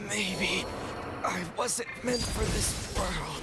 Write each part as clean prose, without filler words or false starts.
Maybe I wasn't meant for this world.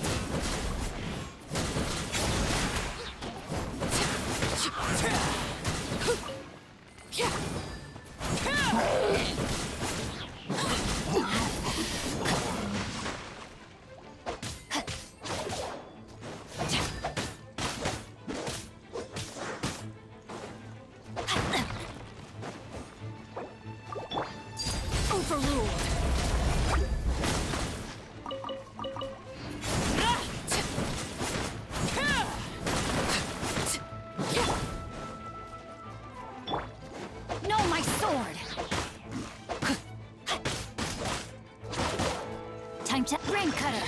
Time to brain cutter.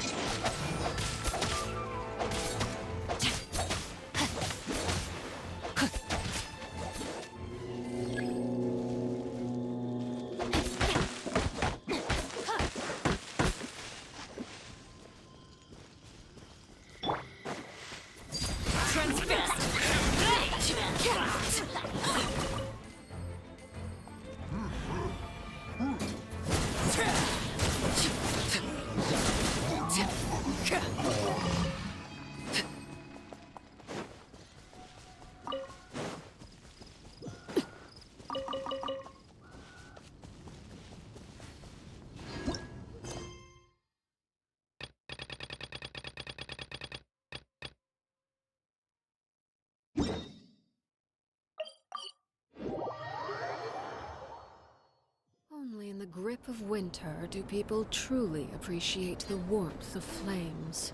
Only in the grip of winter do people truly appreciate the warmth of flames.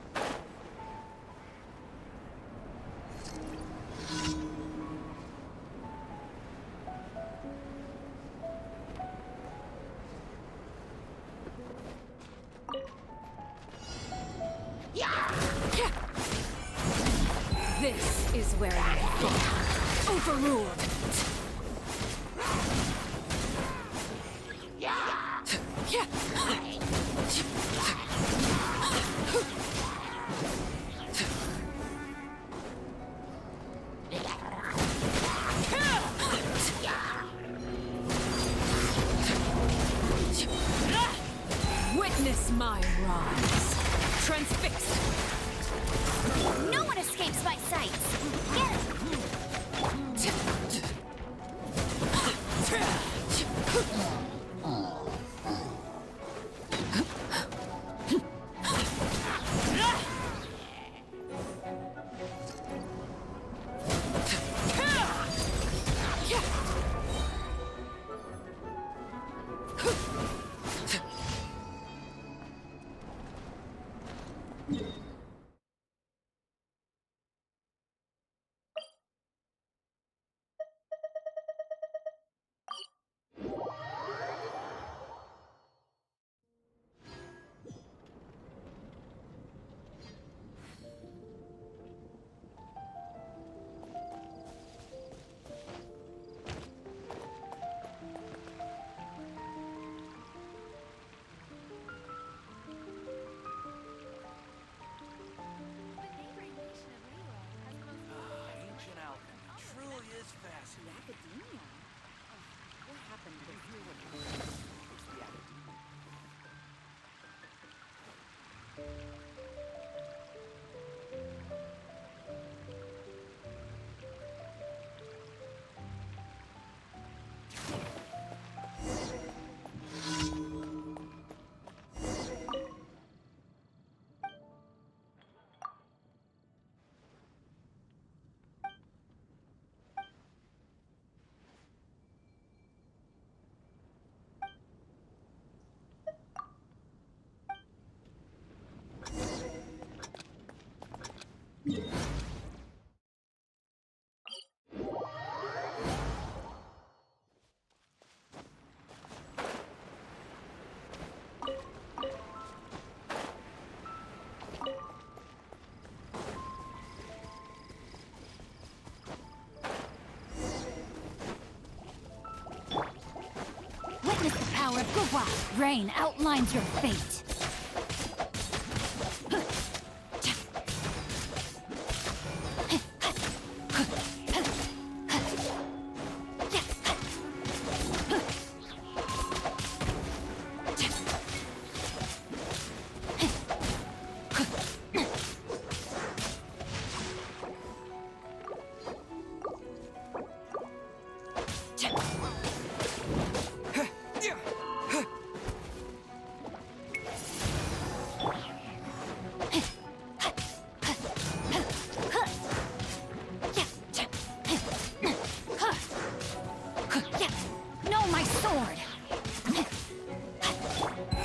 This is where I fall. Overruled. Witness my rise. Transfixed. No one escapes my sights. Get him. academia? What happened to Witness the power of Kombat. Rain outlines your fate.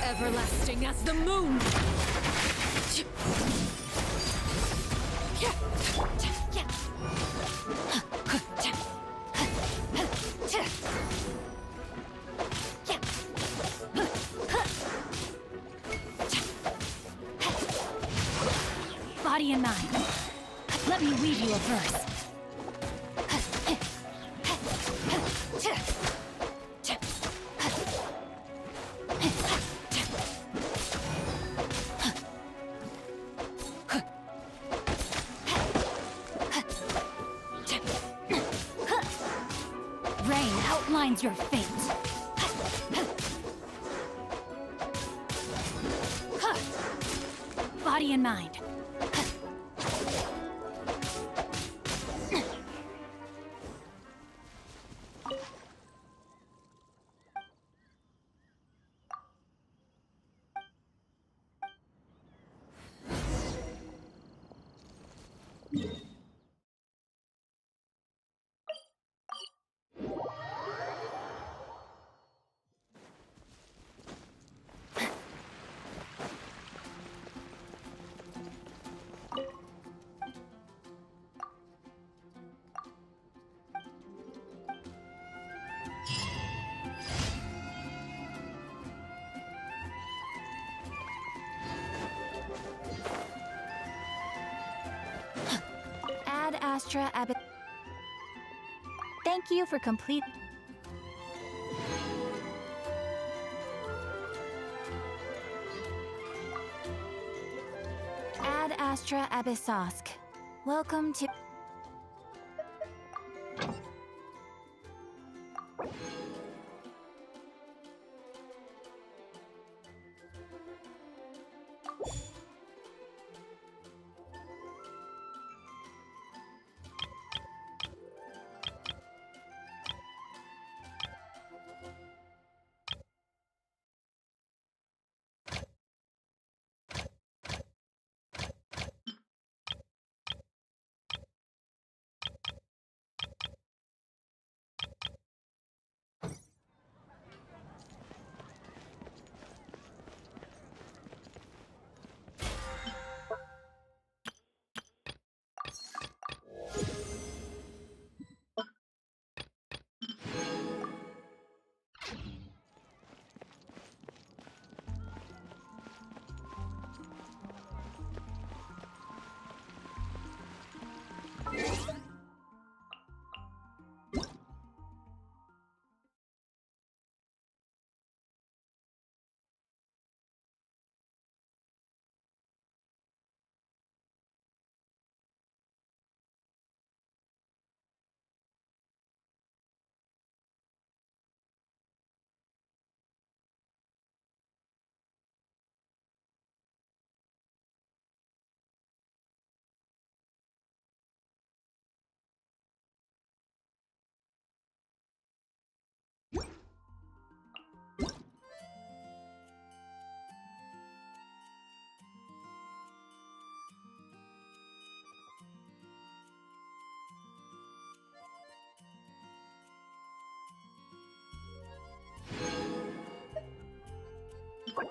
Everlasting as the moon! Body and mind. Let me weave you a verse. Rain outlines your fate. Body and mind. Ad Astra Abbot. Thank you for complete. Ad Astra Abyssosk. Welcome to. It's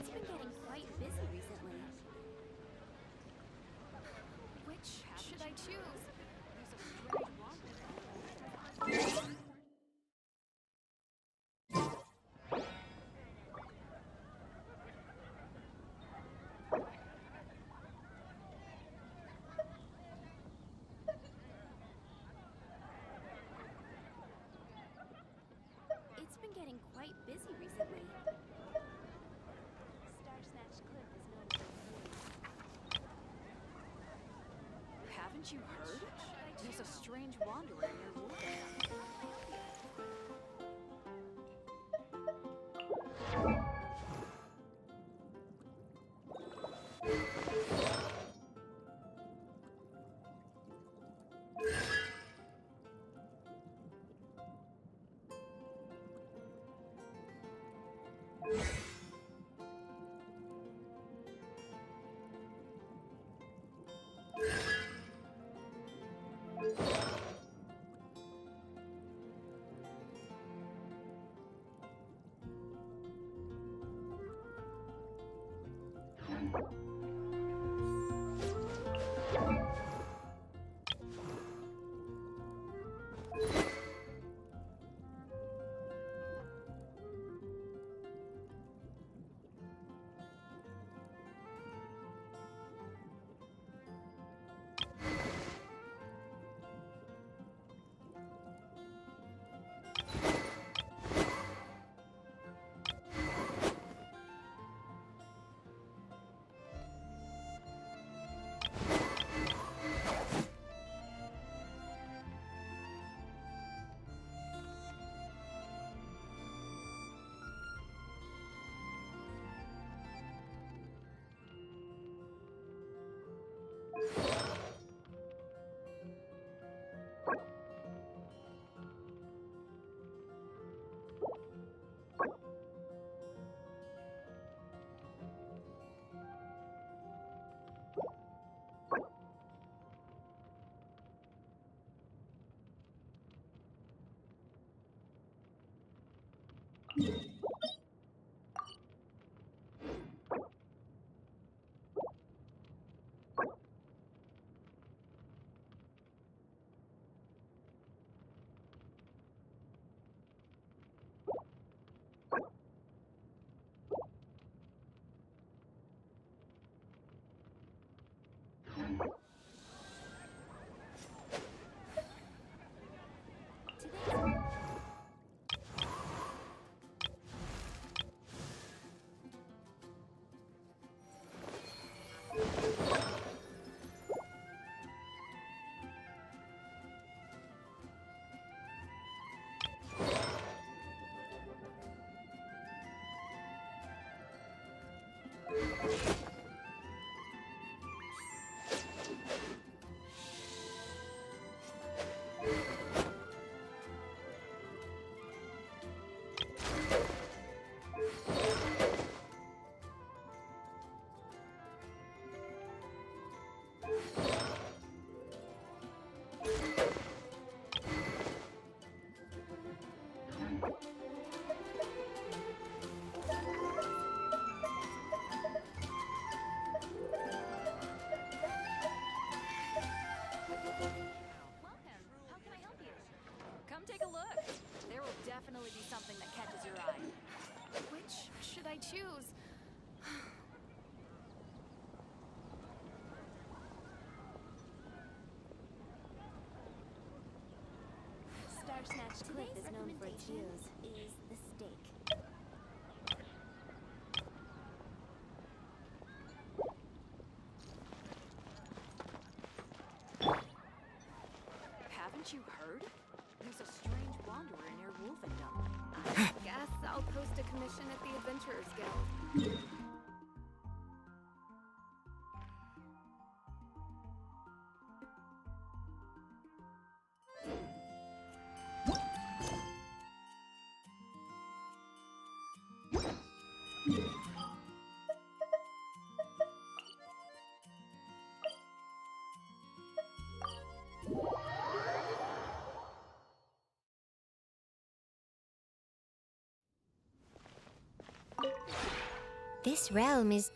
been getting quite busy recently. Which should I choose? It's been getting quite busy recently. Star Snatch Cliff is known for its Haven't you heard? There's a strange wanderer near Wolfenstein. Definitely be something that catches your eye. Which should I choose? Star Snatch Cliff is known for its views. Is the steak. Haven't you heard? There's a strange wanderer near Wolfenstein. I guess I'll post a commission at the Adventurers Guild. This realm is...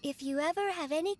If you ever have any...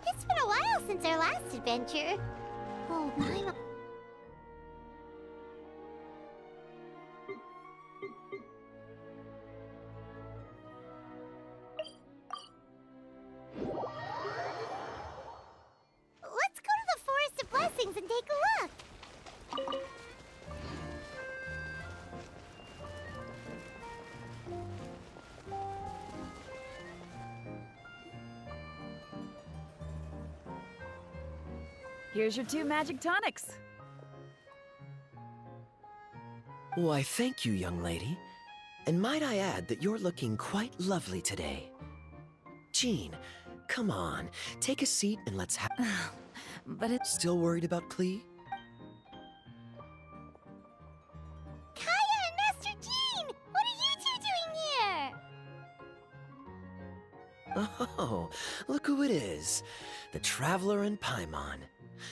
It's been a while since our last adventure. Oh, my. Let's go to the Forest of Blessings and take a look. Here's your 2 magic tonics. Why, thank you, young lady. And might I add that you're looking quite lovely today. Jean, come on, take a seat and let's have... But it's... Still worried about Klee? Kaya and Master Jean! What are you two doing here? Oh, look who it is. The Traveler and Paimon.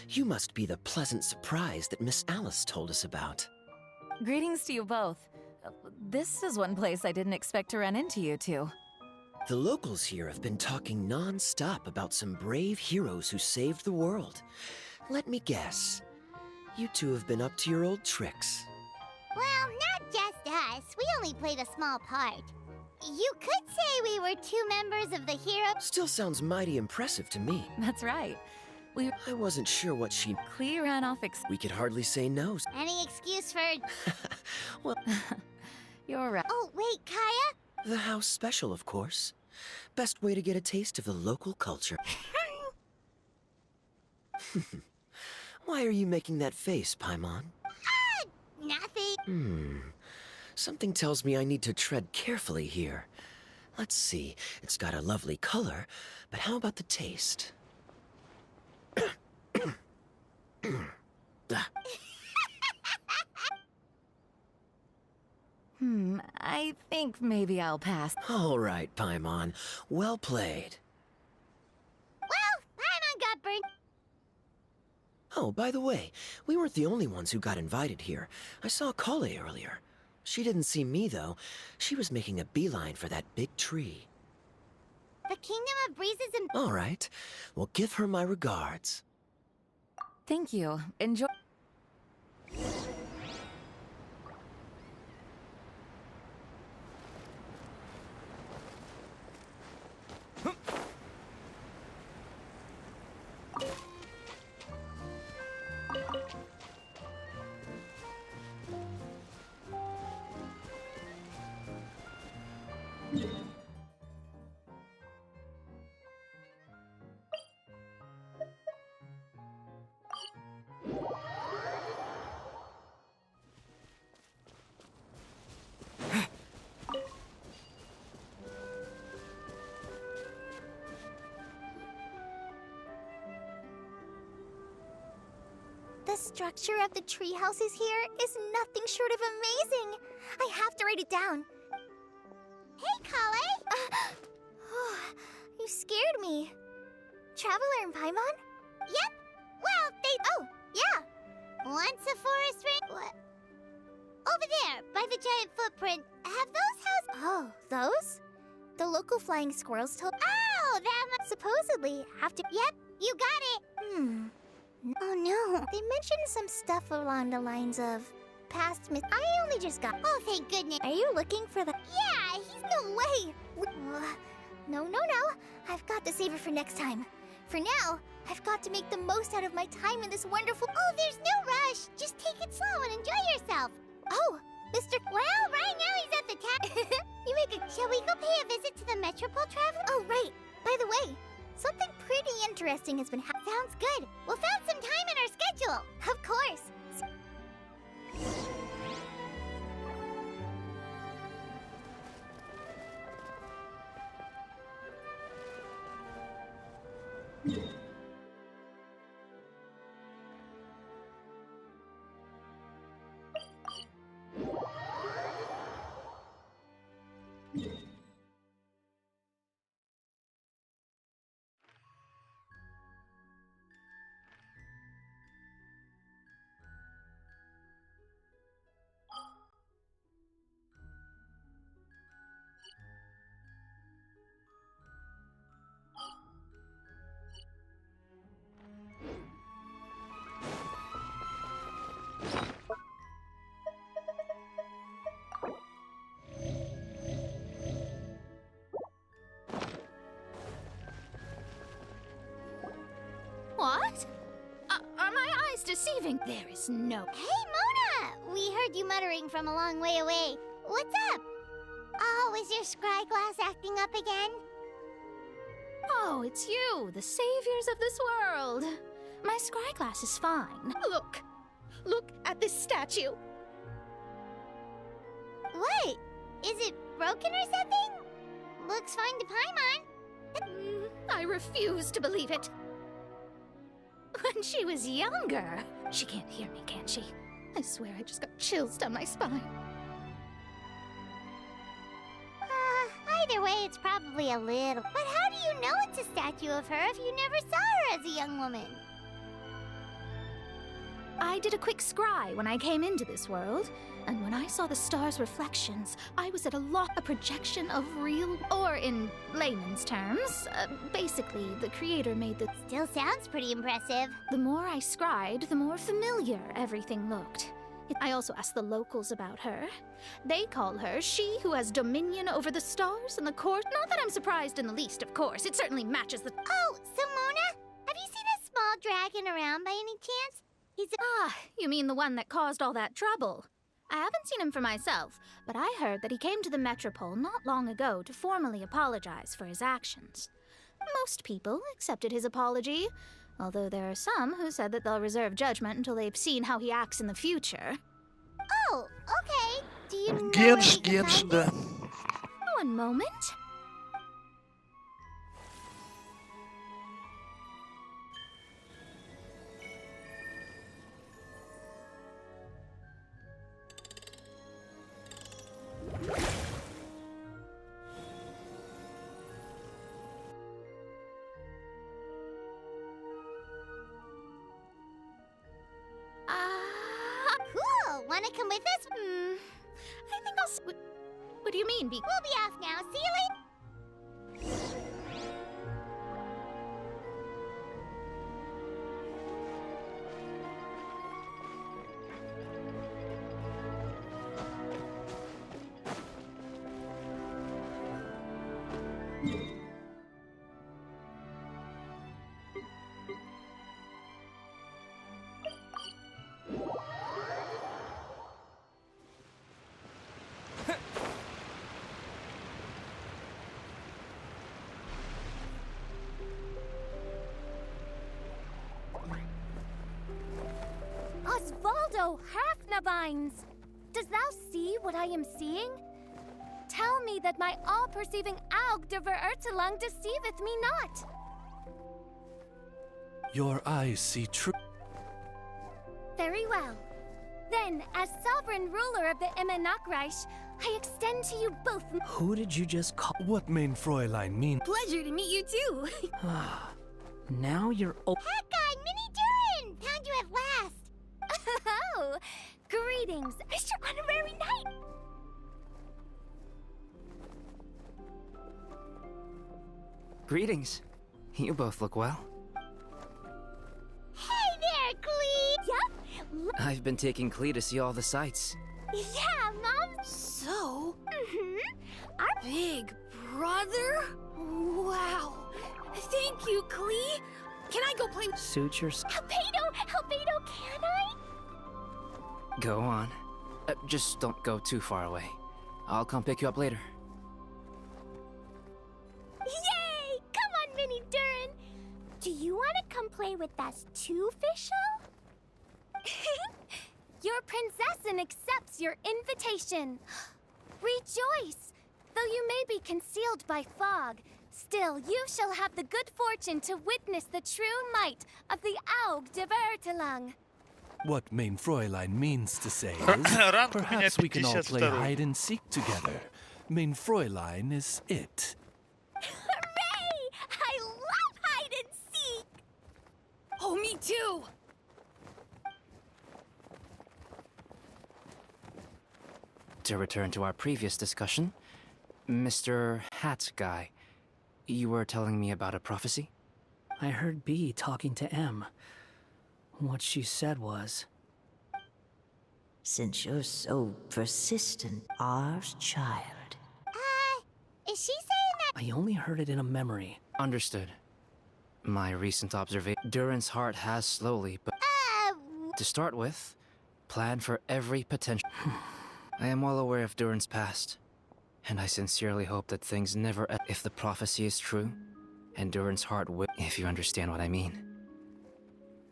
You must be the pleasant surprise that Miss Alice told us about. Greetings to you both. This is one place I didn't expect to run into you two. The locals here have been talking non-stop about some brave heroes who saved the world. Let me guess. You two have been up to your old tricks. Well, not just us. We only played a small part. You could say we were 2 members of the hero... Still sounds mighty impressive to me. That's right. I wasn't sure what she... Klee ran off We could hardly say no. Any excuse for... Well, You're right. Oh, wait, Kaya? the house special, of course. Best way to get a taste of the local culture. Why are you making that face, Paimon? Nothing. Something tells me I need to tread carefully here. Let's see, it's got a lovely color, but how about the taste? I think maybe I'll pass. All right, Paimon. Well played. Well, Paimon got burnt. Oh, by the way, we weren't the only ones who got invited here. I saw Kale earlier. She didn't see me, though. She was making a beeline for that big tree. The Kingdom of Breezes and... All right. Well, give her my regards. Thank you. Enjoy. The structure of the tree houses here is nothing short of amazing. I have to write it down. Hey, Kale! You scared me. Traveler and Paimon? Yep. Well, oh, yeah. Once a forest ring... What? Over there, by the giant footprint. Have those houses... Oh, those? The local flying squirrels told... Oh, that... Supposedly have to... Yep, you got it. Oh no. They mentioned some stuff along the lines of past I only just got. Oh, thank goodness. Are you looking for the? Yeah, he's no way. No. I've got to save it for next time. For now, I've got to make the most out of my time in this wonderful. Oh, there's no rush. Just take it slow and enjoy yourself. Oh, Mr. Well, right now he's at the You make it. Shall we go pay a visit to the Metropole Traveler? Oh, right. By the way, something pretty interesting has been Sounds good. We'll find some time in our schedule. Of course. What? Are my eyes deceiving? There is no... Hey, Mona! We heard you muttering from a long way away. What's up? Oh, is your scry glass acting up again? Oh, it's you, the saviors of this world. My scry glass is fine. Look at this statue. What? Is it broken or something? Looks fine to Paimon. I refuse to believe it. When she was younger... She can't hear me, can she? I swear I just got chills down my spine. Either way, it's probably a little. But how do you know it's a statue of her if you never saw her as a young woman? I did a quick scry when I came into this world, and when I saw the stars' reflections, I was at a projection of real, or in layman's terms, basically, the creator made the... Still sounds pretty impressive. The more I scried, the more familiar everything looked. I also asked the locals about her. They call her she who has dominion over the stars and the court. Not that I'm surprised in the least, of course. It certainly matches the... Oh, so Mona, have you seen a small dragon around by any chance? You mean the one that caused all that trouble? I haven't seen him for myself, but I heard that he came to the Metropole not long ago to formally apologize for his actions. Most people accepted his apology, although there are some who said that they'll reserve judgment until they've seen how he acts in the future. Oh, okay. Do you know Genshin, да. One moment. Cool. Wanna come with us? I think I'll... What do you mean, We'll be off now. See you later. Osvaldo Hafnavines! Does thou see what I am seeing? Tell me that my all-perceiving Aug de Verurtelang deceiveth me not! Your eyes see true. Very well. Then, as sovereign ruler of the Immenachreich, I extend to you both... Who did you just call? What main Fräulein mean? Pleasure to meet you too! Now you're Hat guy, Mini Durin! Found you at last! Oh! Greetings! Mr. Honorary Knight! Greetings. You both look well. Hey there, Cleve! Yup! I've been taking Klee to see all the sights. Yeah, Mom. So, Our big brother? Wow. Thank you, Klee. Can I go play with Sutures. Albedo, can I? Go on. Just don't go too far away. I'll come pick you up later. Yay! Come on, Mini Durin. Do you want to come play with us too, Fischl? Your princessin accepts your invitation. Rejoice! Though you may be concealed by fog, still you shall have the good fortune to witness the true might of the Aug de Vertelang. What mein Fräulein means to say is, Ранг у меня perhaps we can all play 52. hide and seek together. Mein Fräulein is it. Hooray! I love hide and seek! Oh, me too! To return to our previous discussion, Mr. Hat Guy, you were telling me about a prophecy? I heard B talking to M. What she said was, Since you're so persistent, our child. Is she saying that? I only heard it in a memory. Understood. My recent observation, Durin's heart has slowly, but to start with, planned for every potential. I am well aware of Durin's past, and I sincerely hope that things never if the prophecy is true, and Durin's heart will, if you understand what I mean.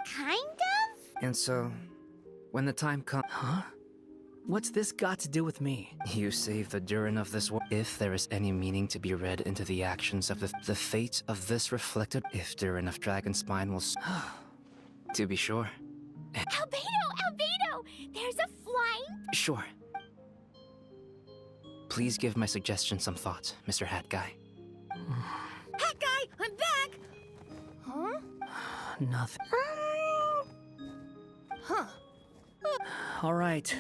Kind of? And so, when the time comes, Huh? What's this got to do with me? you save the Durin of this world. If there is any meaning to be read into the actions of the fate of this reflected, if Durin of Dragonspine will to be sure. Albedo! There's a flying... Sure. Please give my suggestion some thought, Mr. Hat Guy. Hat Guy, I'm back! Huh? Nothing. Huh. All right,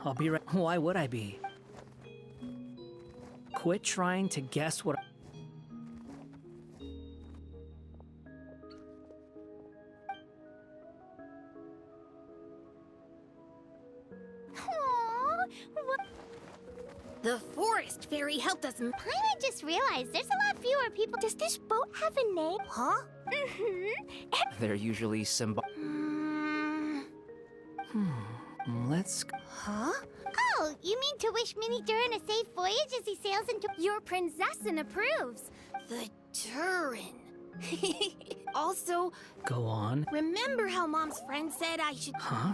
I'll be right. Why would I be? Quit trying to guess what. Aww, what? The forest fairy helped us. I just realized there's a lot fewer people. Does this boat have a name? Huh? They're usually symbol. Let's. Huh? Oh, you mean to wish Mini Durin a safe voyage as he sails into... Your princessin approves. The Durin. Also, Go on. remember how Mom's friend said I should. Huh?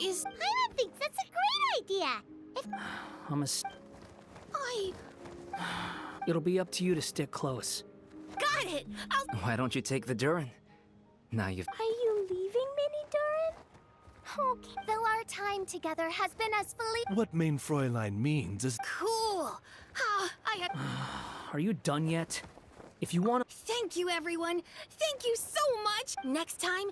Is I don't think that's a great idea. If I'm a. I It'll be up to you to stick close. got it? I'll. Why don't you take the Durin? Now you've. Are you leaving, Mini Durin? Okay. Though our time together has been as fully... What mein Fräulein means is, Cool. Ah, I had. Are you done yet? If you want to. Thank you, everyone. Thank you so much. Next time.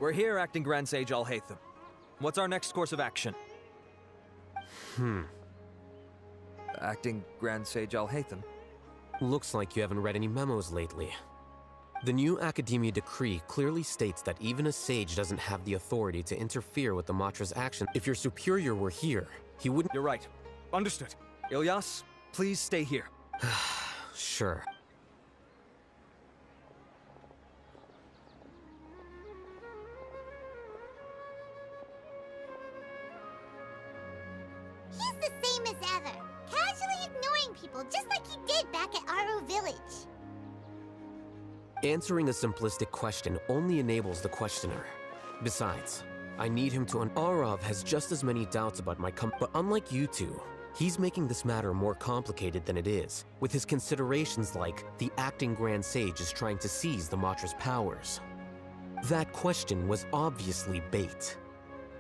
We're here, Acting Grand Sage Al-Haytham. What's our next course of action? Acting Grand Sage Al-Haytham? Looks like you haven't read any memos lately. The new Academia decree clearly states that even a sage doesn't have the authority to interfere with the Matra's action. If your superior were here, he wouldn't— You're right. Understood. Ilyas, please stay here. Sure. He's the same as ever, casually ignoring people just like he did back at Aro Village. Answering a simplistic question only enables the questioner. Besides, I need him to Arav has just as many doubts about my but unlike you two, he's making this matter more complicated than it is, with his considerations like the acting Grand Sage is trying to seize the Matra's powers. That question was obviously bait.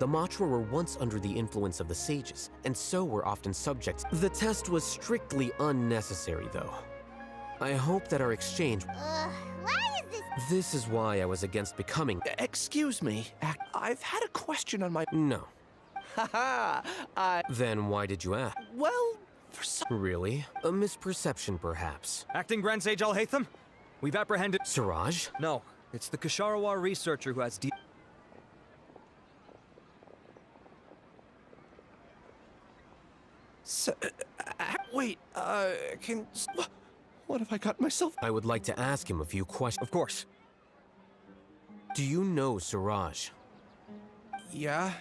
The Matra were once under the influence of the sages, and so were often subject. The test was strictly unnecessary, though. I hope that our exchange— why is this— This is why I was against becoming— Excuse me, I've had a question on my— No. Haha, Then why did you ask? well, for some— Really? A misperception, perhaps. Acting Grand Sage Al-Haytham? We've apprehended— Siraj? No, it's the Ksharawar researcher who has wait, what have I got myself— I would like to ask him a few questions. Of course. Do you know Siraj? Yeah,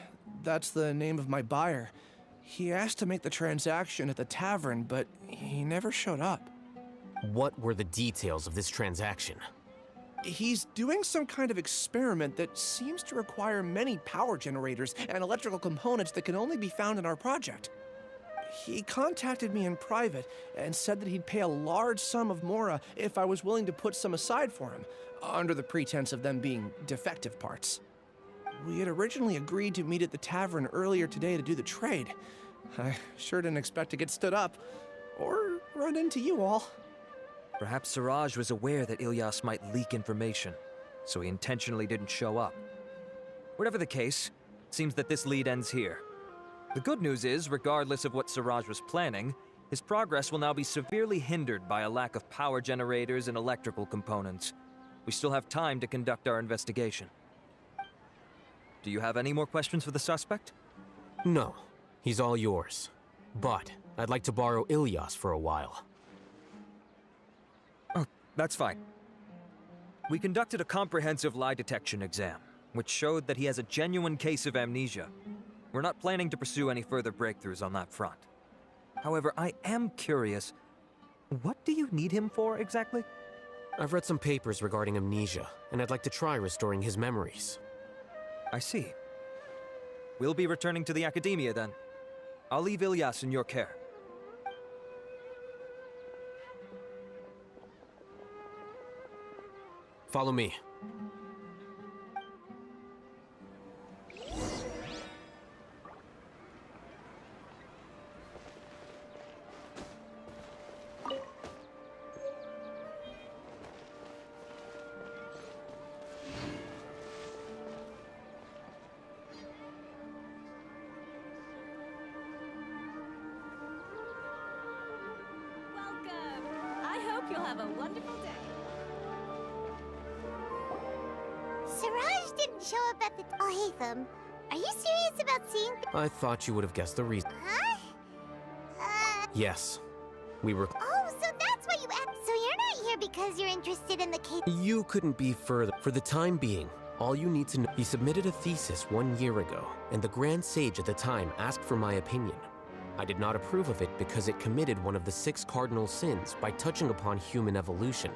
that's the name of my buyer. He asked to make the transaction at the tavern, but he never showed up. What were the details of this transaction? He's doing some kind of experiment that seems to require many power generators and electrical components that can only be found in our project. He contacted me in private and said that he'd pay a large sum of mora if I was willing to put some aside for him, under the pretense of them being defective parts. We had originally agreed to meet at the tavern earlier today to do the trade. I sure didn't expect to get stood up, or run into you all. Perhaps Siraj was aware that Ilyas might leak information, so he intentionally didn't show up. Whatever the case, it seems that this lead ends here. The good news is, regardless of what Siraj was planning, his progress will now be severely hindered by a lack of power generators and electrical components. We still have time to conduct our investigation. Do you have any more questions for the suspect? No, he's all yours. But I'd like to borrow Ilyas for a while. Oh, that's fine. We conducted a comprehensive lie detection exam, which showed that he has a genuine case of amnesia. We're not planning to pursue any further breakthroughs on that front. However, I am curious, what do you need him for exactly? I've read some papers regarding amnesia, and I'd like to try restoring his memories. I see. We'll be returning to the Academia then. I'll leave Ilyas in your care. Follow me. You'll have a wonderful day. Siraj didn't show up at the Al-Haytham. Are you serious about seeing— I thought you would have guessed the reason. Huh? Yes. We were— Oh, so that's why you asked. So you're not here because you're interested in the case— You couldn't be further. For the time being, all you need to know— He submitted a thesis 1 year ago, and the Grand Sage at the time asked for my opinion. I did not approve of it because it committed one of the 6 cardinal sins by touching upon human evolution.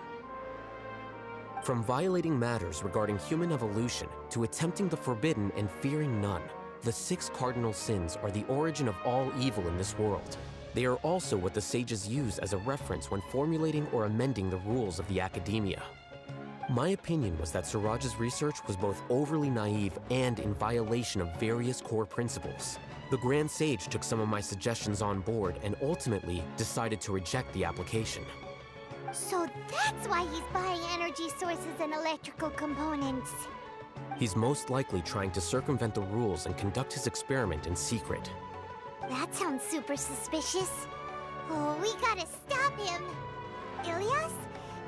From violating matters regarding human evolution to attempting the forbidden and fearing none, the 6 cardinal sins are the origin of all evil in this world. They are also what the sages use as a reference when formulating or amending the rules of the Academia. My opinion was that Siraj's research was both overly naive and in violation of various core principles. The Grand Sage took some of my suggestions on board and ultimately decided to reject the application. So that's why he's buying energy sources and electrical components. He's most likely trying to circumvent the rules and conduct his experiment in secret. That sounds super suspicious. Oh, we gotta stop him. Ilias,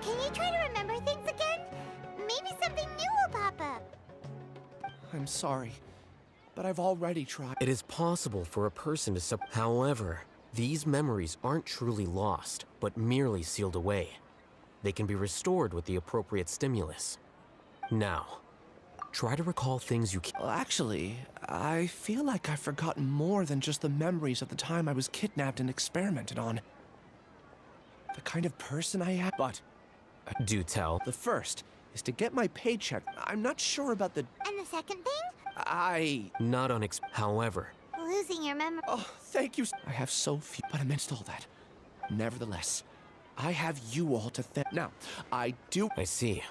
can you try to remember things again? Maybe something new will pop up. I'm sorry, but I've already tried. It is possible for a person to However, these memories aren't truly lost, but merely sealed away. They can be restored with the appropriate stimulus. Now, try to recall things you can. Well, actually, I feel like I've forgotten more than just the memories of the time I was kidnapped and experimented on. The kind of person I am. But do tell. The first is to get my paycheck. I'm not sure about the... And the second thing? Not however. Losing your memory. Oh, thank you. I have so few, but amidst all that, nevertheless, I have you all to thank. Now, I do... I see.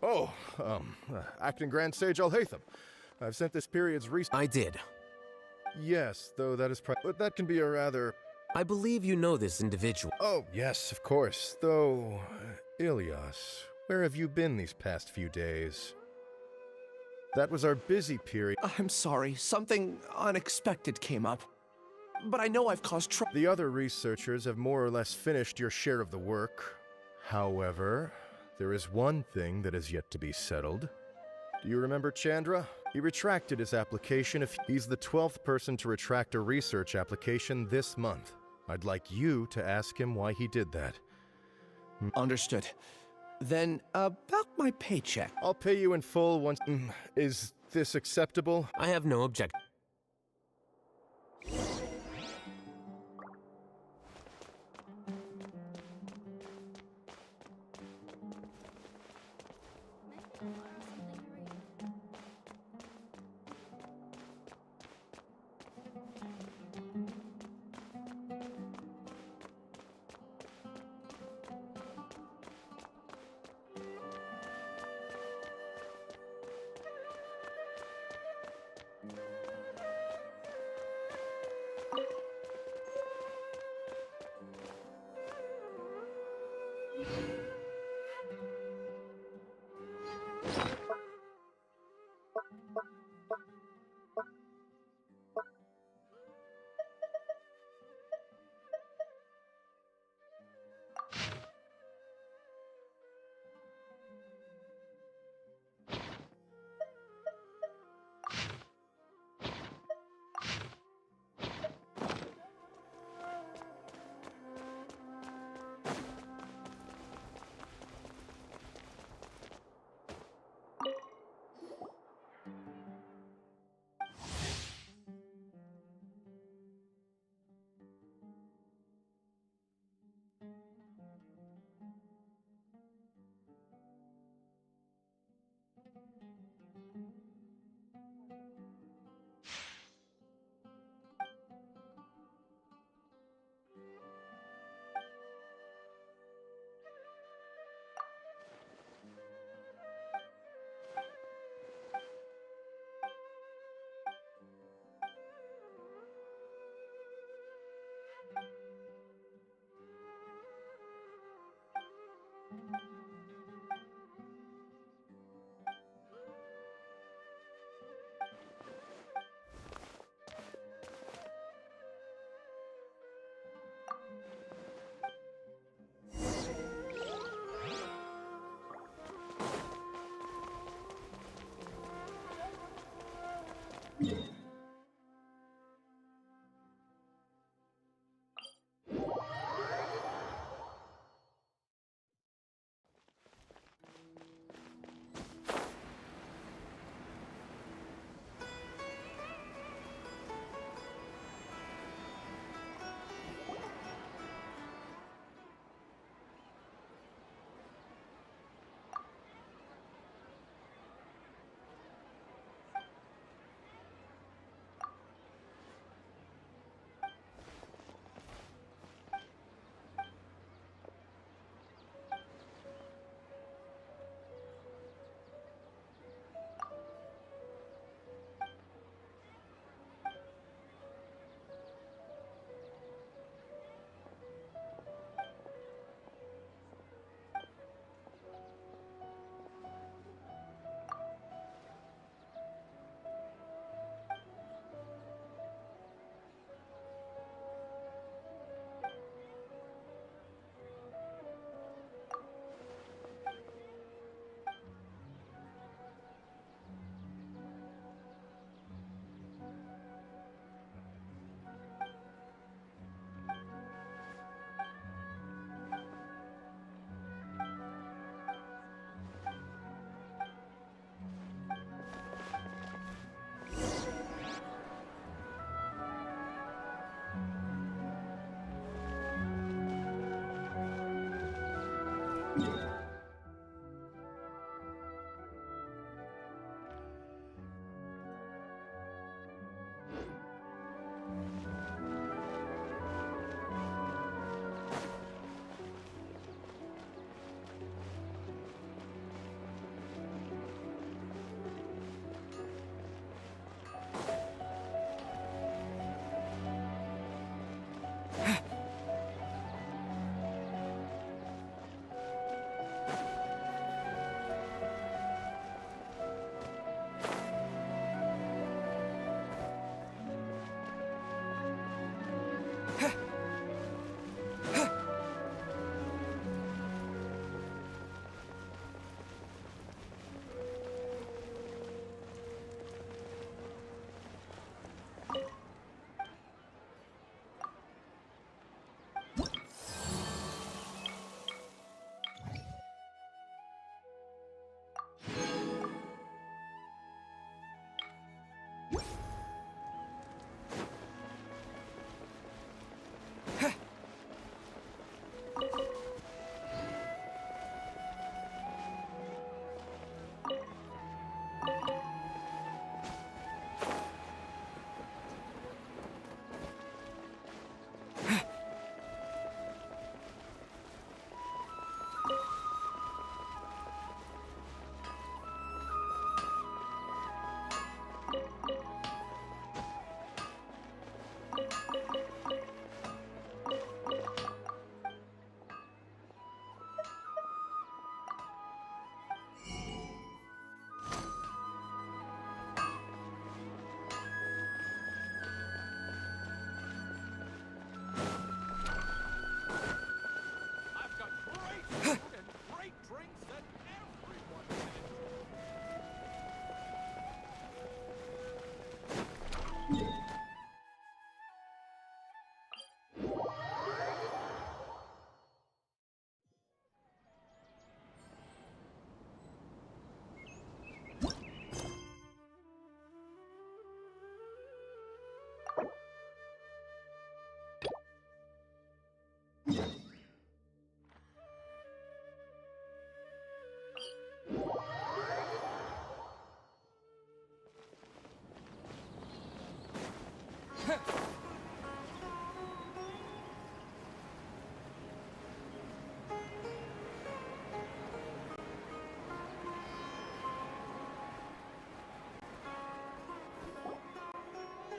Oh, Acting Grand Sage Alhaitham. I've sent this period's I did. Yes, though that is but that can be a rather... I believe you know this individual. Oh, yes, of course. Though, Ilias, where have you been these past few days? That was our busy period. I'm sorry, something unexpected came up. But I know I've caused trouble. The other researchers have more or less finished your share of the work. However, there is one thing that is yet to be settled. Do you remember Chandra? He retracted his application. He's the 12th person to retract a research application this month. I'd like you to ask him why he did that. Understood. Then, about my paycheck. I'll pay you in full once... Is this acceptable? I have no objection.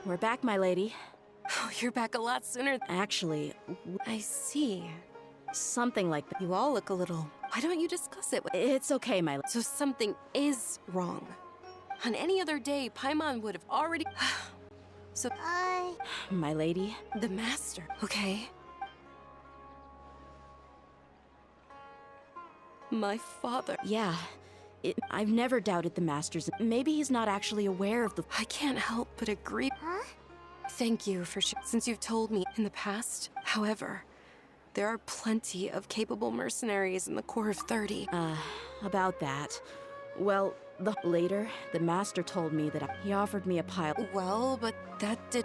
we're back, my lady. Oh, you're back a lot sooner. Actually, I see. Something like that. You all look a little... Why don't you discuss it? It's okay, my lady. So something is wrong. On any other day, Paimon would have already... So... My lady? The master, okay? My father. Yeah. I've never doubted the master's... Maybe he's not actually aware of the... I can't help but agree. Huh? Thank you for since you've told me in the past. However, there are plenty of capable mercenaries in the core of 30. About that. Well, later, the master told me that he offered me a pile. Well, but that did...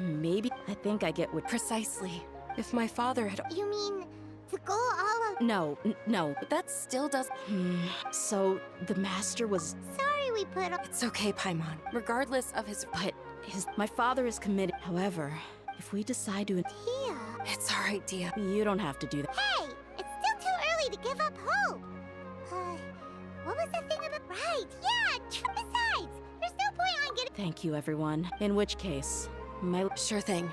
Maybe. I think I get what... Precisely. If my father had... You mean to go all of... No, no. But that still does... So, the master was... Sorry we put... It's okay, Paimon. Regardless of his... But my father is committed. However, if we decide to... Tia. It's our idea. You don't have to do that. Hey! It's still too early to give up hope! What was the thing about... Right, yeah! Besides, there's no point on getting... Thank you, everyone. In which case, my... Sure thing.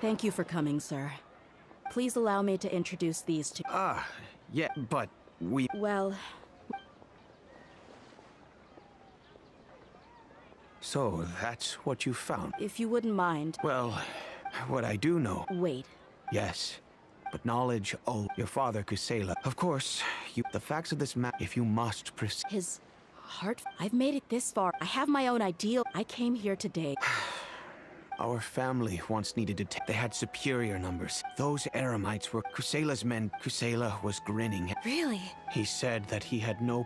Thank you for coming, sir. Please allow me to introduce these two. Yeah, but we... Well... So, that's what you found? If you wouldn't mind... Well, what I do know... Wait. Yes, but knowledge, your father, Kusela. Of course, the facts of this map, if you must proceed... His heart... I've made it this far. I have my own ideal. I came here today... Our family once needed to They had superior numbers. Those Eremites were Kusela's men. Kusela was grinning. Really? He said that he had no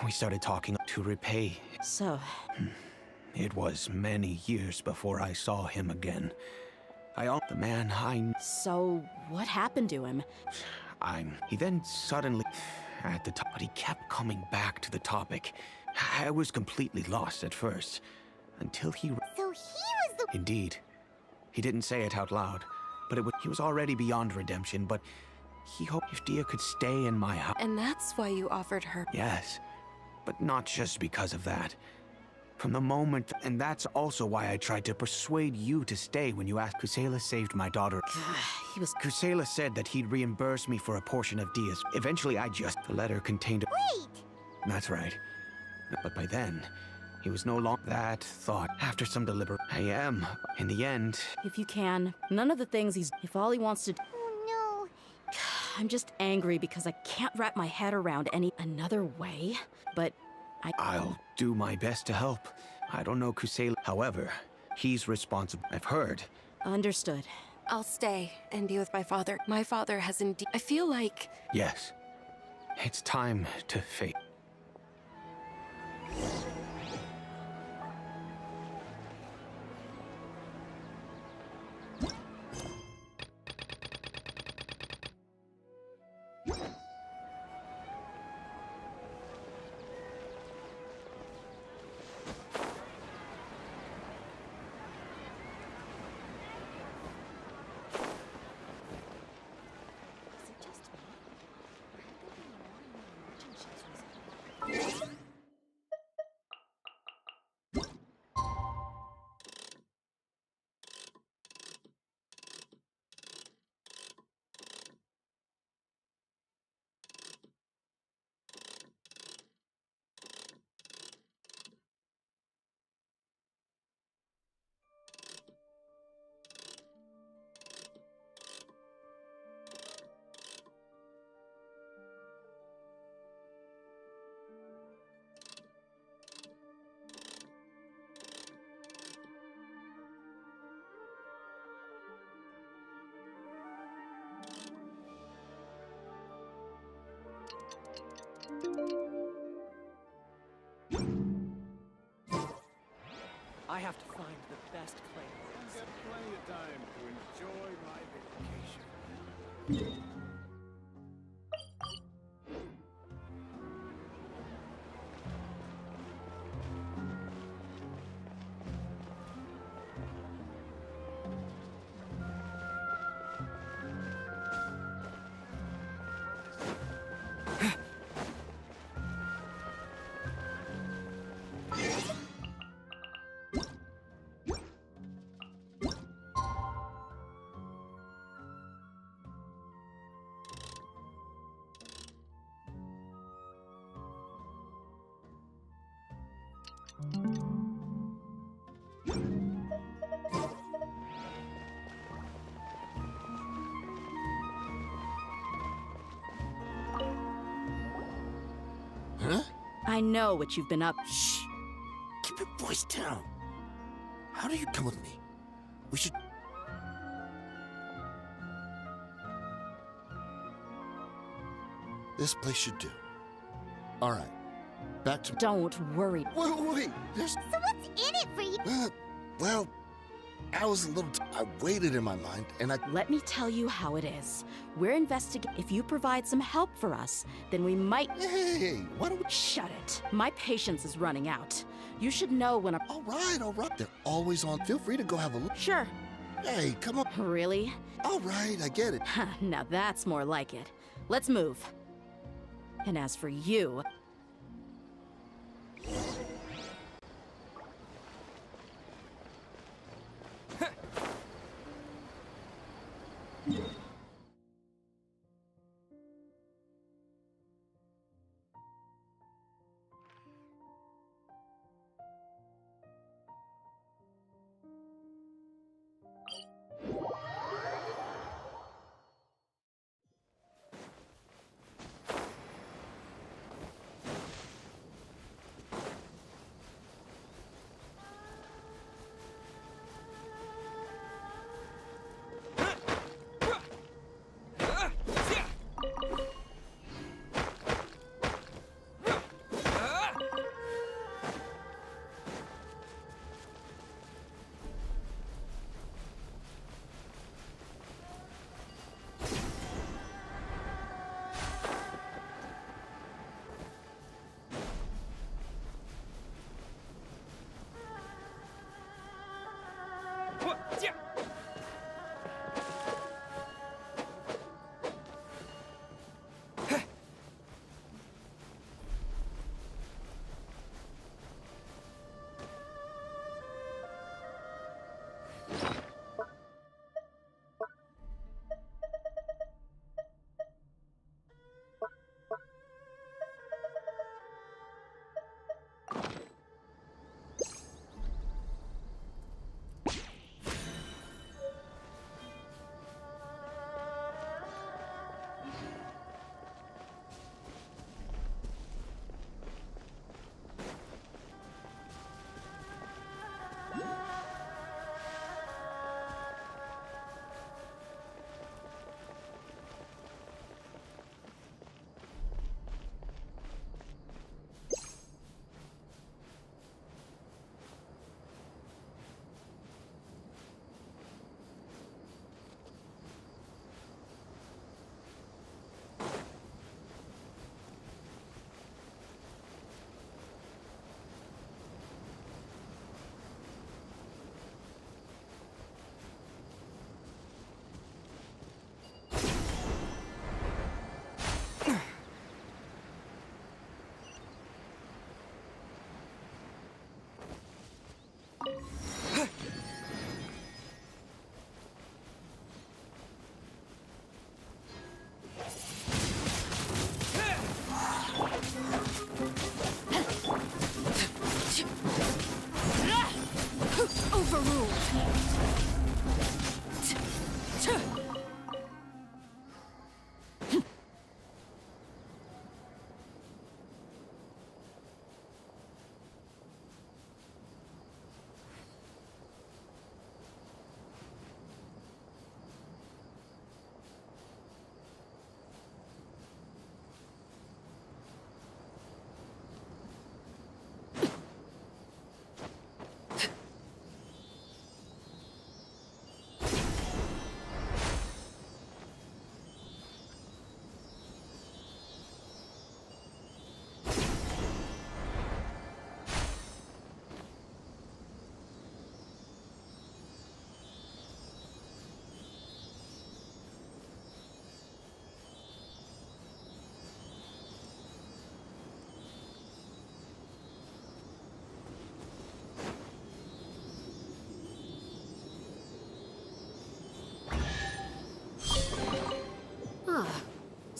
We started talking to repay. So... It was many years before I saw him again. The man I... So, what happened to him? He then suddenly... At the top... But he kept coming back to the topic. I was completely lost at first. Until he... So he was the... Indeed. He didn't say it out loud, but he was already beyond redemption, but he hoped if Dia could stay in my house. And that's why you offered her... Yes, but not just because of that. From the moment... And that's also why I tried to persuade you to stay when you asked. Kusela saved my daughter. He was... Kusela said that he'd reimburse me for a portion of Dia's. Eventually, The letter contained... Wait! That's right. But by then... He was no longer that thought. After some deliberate... I am. In the end... If you can, none of the things if all he wants to... Oh, no. I'm just angry because I can't wrap my head around another way. But I'll do my best to help. I don't know Kusela. However, he's responsible. I've heard. Understood. I'll stay and be with my father. My father has indeed... I feel like... Yes. It's time to face... I have to find the best clay. Get plenty of time to enjoy my vacation. Huh? I know what you've been up. Shh! Keep your voice down. How do you come with me? We should... This place should do. All right. Back to... Don't worry. Wait. There's... So what's in it for you? Well, I was a little... I waited in my mind, and I... Let me tell you how it is. We're investigating. If you provide some help for us, then we might... Hey, why don't we... Shut it. My patience is running out. You should know when All right. They're always on. Feel free to go have a look. Sure. Hey, come on. Really? All right, I get it. Now that's more like it. Let's move. And as for you...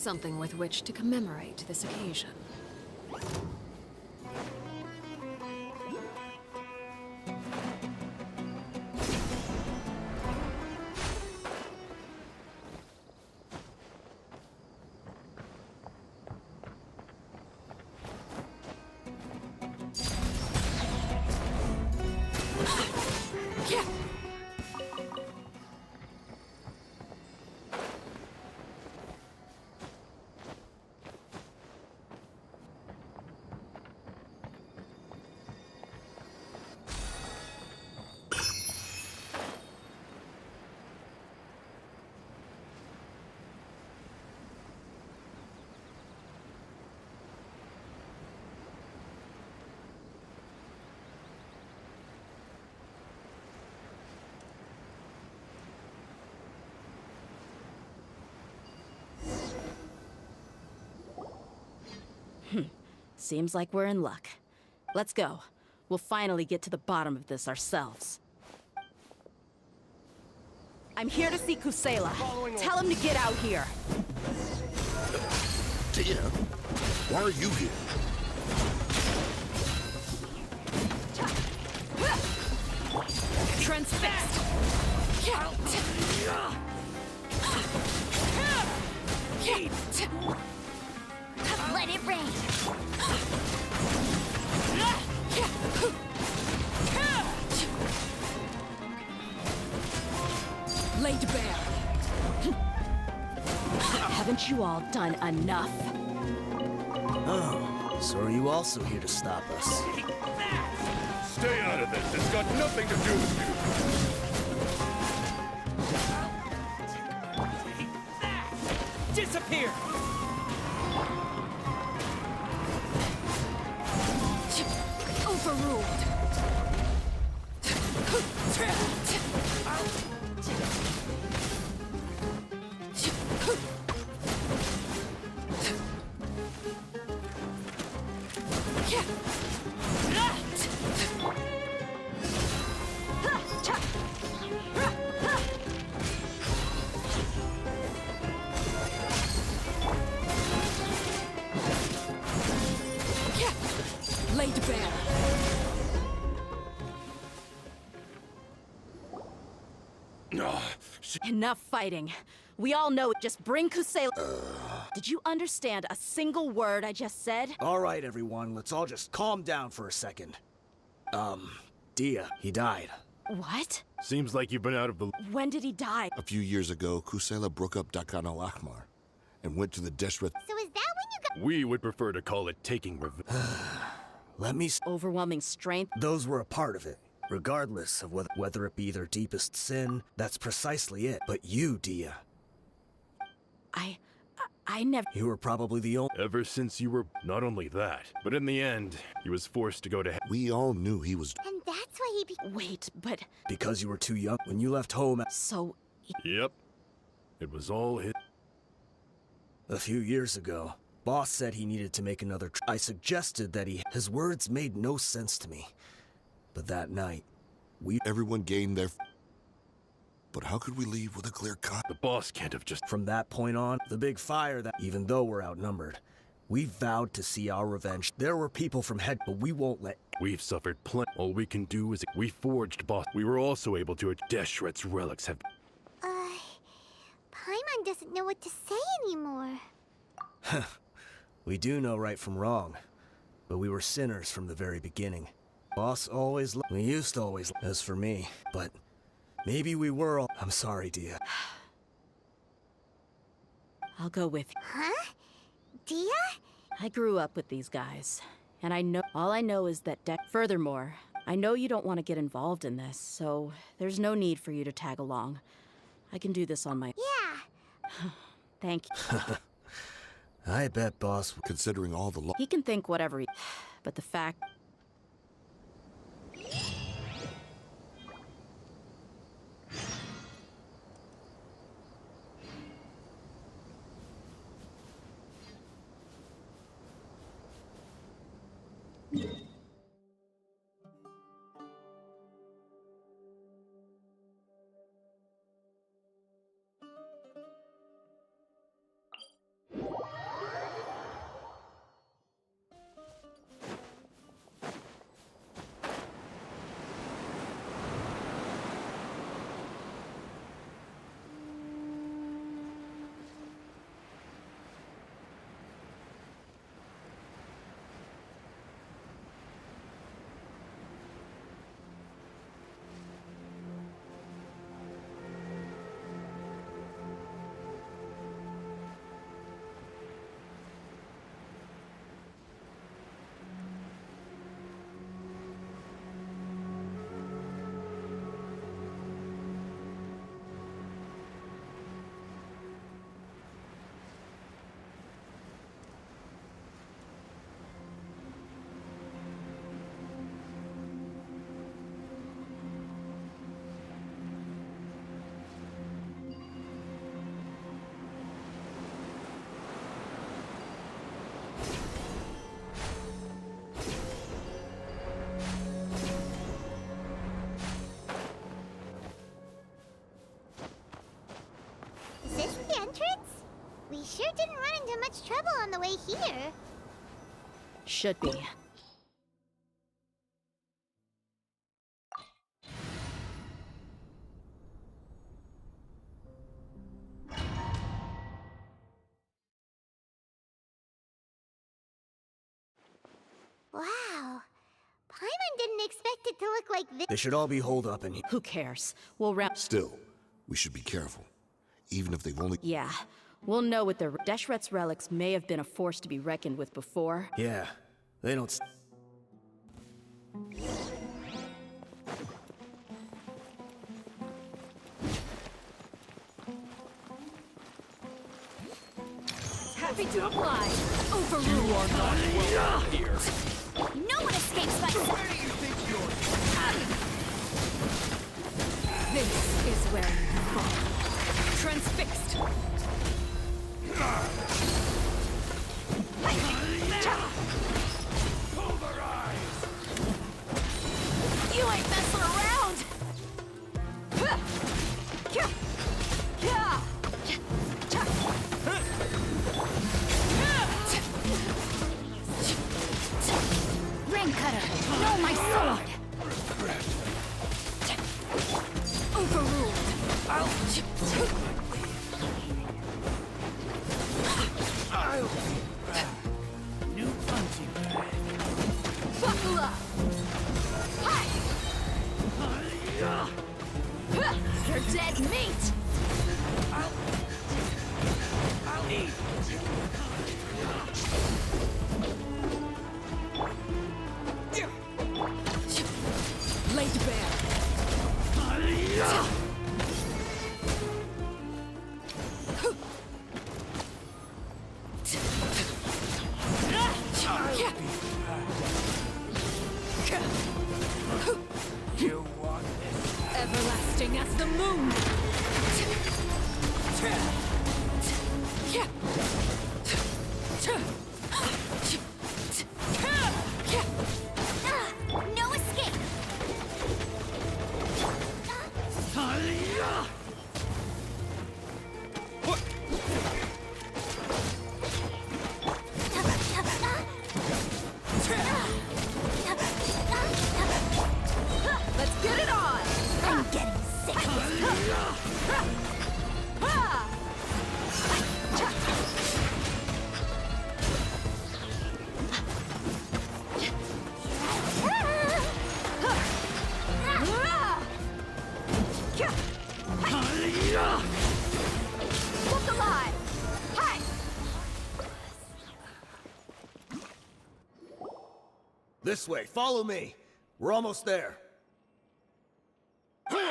something with which to commemorate this occasion. Seems like we're in luck. Let's go. We'll finally get to the bottom of this ourselves. I'm here to see Kusela. Tell him to get out here. Tia, why are you here? Transfixed! Let it rain. Laid bare. Haven't you all done enough? Oh, so are you also here to stop us? Stay out of this. It's got nothing to do with you. Disappear! Overruled. Laid bare. Enough fighting. We all know it. Just bring Kusela. Did you understand a single word I just said? All right, everyone, let's all just calm down for a second. Dia, he died. What? Seems like you've been out of the... When did he die? A few years ago, Kusela broke up Dakan al-Ahmar and went to the Deshret. So is that when you got— We would prefer to call it taking revenge. Let me... Overwhelming strength? Those were a part of it. Regardless of whether it be their deepest sin, that's precisely it. But you, Dia. I never... You were probably the only... Ever since you were... Not only that, but in the end, he was forced to go to... We all knew he was... And that's why he Wait, but... Because you were too young. When you left home... So... Yep. It was all his... A few years ago, Boss said he needed to make another... I suggested that he... His words made no sense to me. But that night, Everyone gained their... But how could we leave with a clear cut? The boss can't have just... From that point on, the big fire that... Even though we're outnumbered, we vowed to see our revenge. There were people from Head, but we won't let... We've suffered plenty. All we can do is... We forged boss. We were also able to... Deshret's relics have... Paimon doesn't know what to say anymore. We do know right from wrong. But we were sinners from the very beginning. Boss always... We used to always... As for me, but... Maybe we were all... I'm sorry, Dia. I'll go with you. Huh? Dia? I grew up with these guys. And I know... All I know is that Furthermore, I know you don't want to get involved in this, so there's no need for you to tag along. I can do this on my... Yeah. Thank you. I bet, Boss... Considering all the... He can think whatever he... But the fact... sure didn't run into much trouble on the way here. Should be. Wow. Paimon didn't expect it to look like this. They should all be holed up in here. Who cares? We'll wrap. Still, we should be careful. Even if they've only... Yeah. We'll know what their Deshret's relics may have been a force to be reckoned with before. Yeah. They don't... Happy to apply. Overruled. You are not welcome here. No one escapes my sight. Where do you think you're... This is where you fall. Transfixed. Pulverize! You ain't messing around. Ring cutter, know my sword. Overruled. I'll be back. New punching bag. Buckle up. Hi. You're dead meat. I'll eat. Laid bare. You want this? Everlasting as the moon. No escape. Let's get it on. I'm getting sick. Look alive. Hi. This way, follow me. We're almost there. Wait!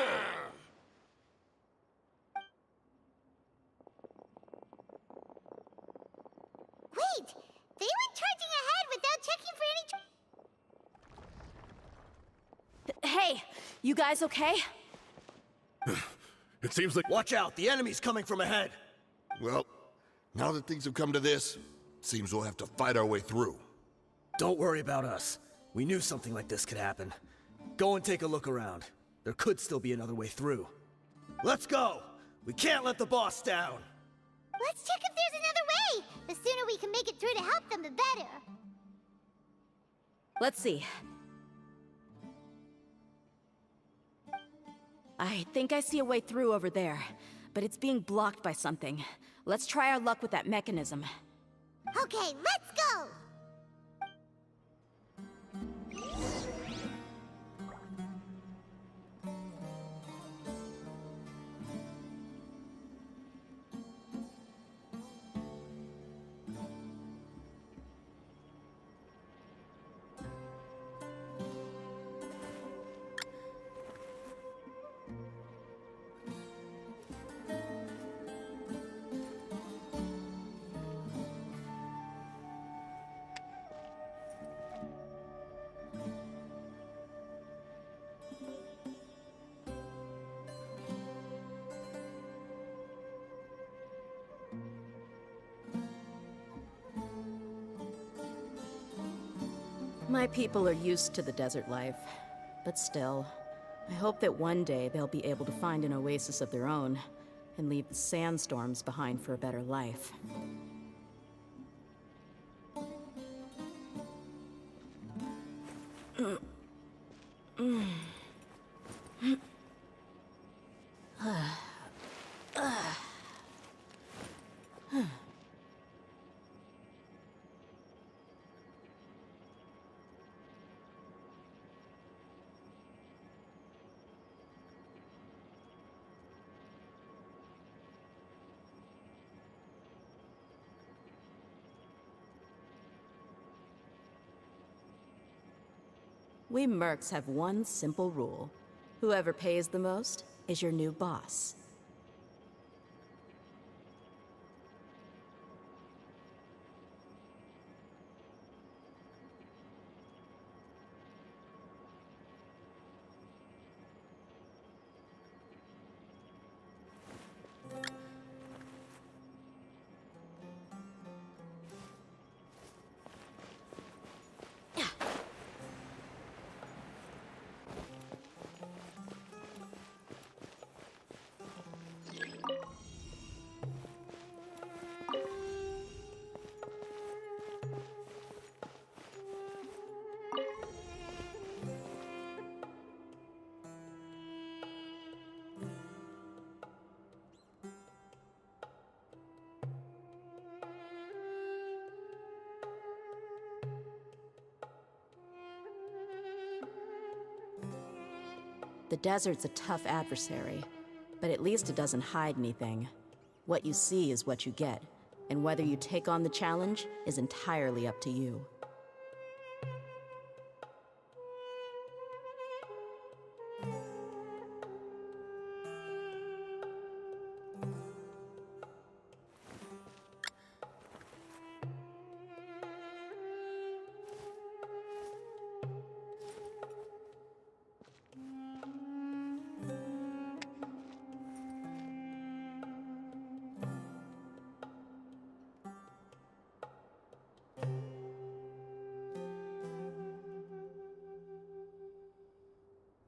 They went charging ahead without checking for any... Hey, you guys okay? It seems like... Watch out, the enemy's coming from ahead. Well, now that things have come to this, seems we'll have to fight our way through. Don't worry about us. We knew something like this could happen. Go and take a look around. There could still be another way through. Let's go! We can't let the boss down! Let's check if there's another way! The sooner we can make it through to help them, the better. Let's see. I think I see a way through over there, but it's being blocked by something. Let's try our luck with that mechanism. Okay, let's go! My people are used to the desert life, but still, I hope that one day they'll be able to find an oasis of their own. and leave the sandstorms behind for a better life. We mercs have one simple rule. Whoever pays the most is your new boss. The desert's a tough adversary, but at least it doesn't hide anything. What you see is what you get, and whether you take on the challenge is entirely up to you.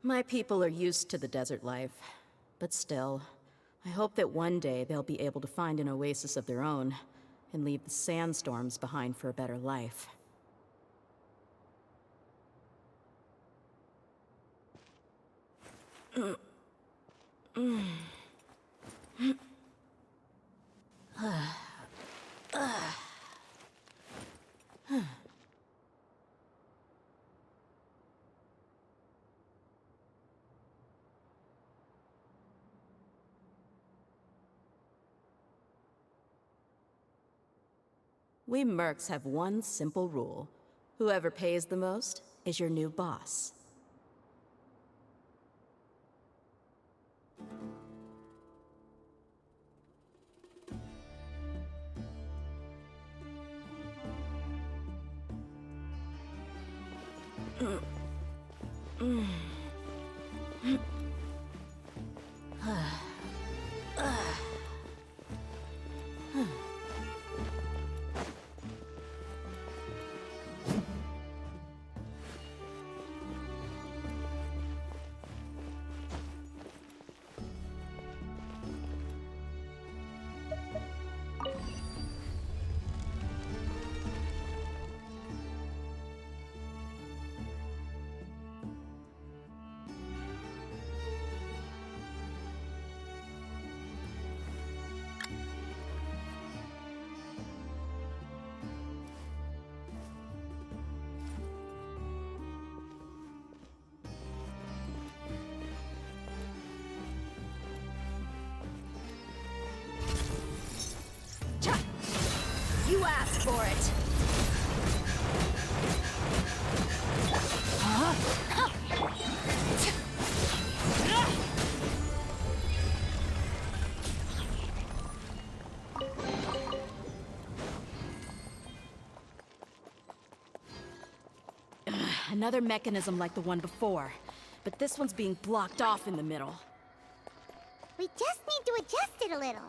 My people are used to the desert life, but still, I hope that one day they'll be able to find an oasis of their own and leave the sandstorms behind for a better life. We mercs have one simple rule. Whoever pays the most is your new boss. You asked for it! Another mechanism like the one before, but this one's being blocked off in the middle. We just need to adjust it a little.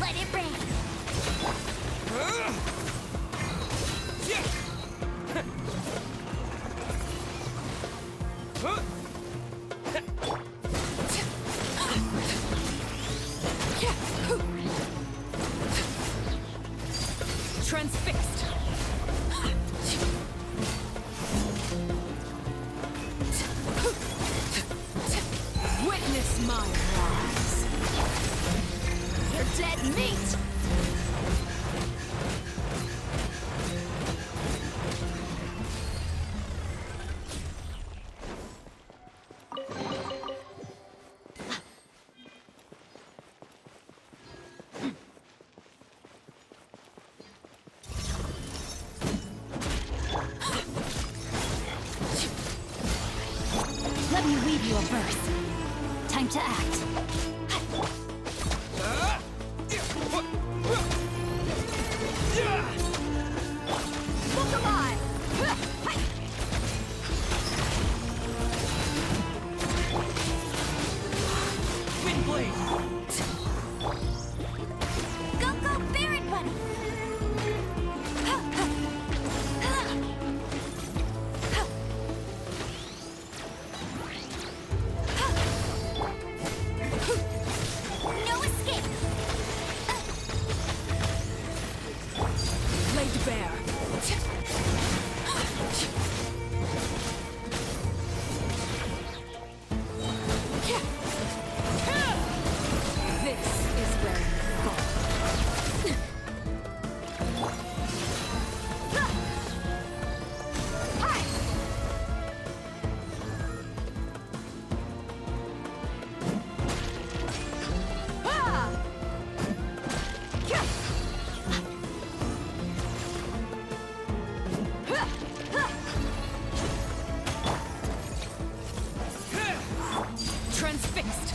Let it rain. Transfixed. Witness my rise. You're dead meat. Let me weave you a verse. Time to act. Look alive! Windblade! Go, Baron Bunny! No escape! Laid bare. This is where you fall. Transfixed.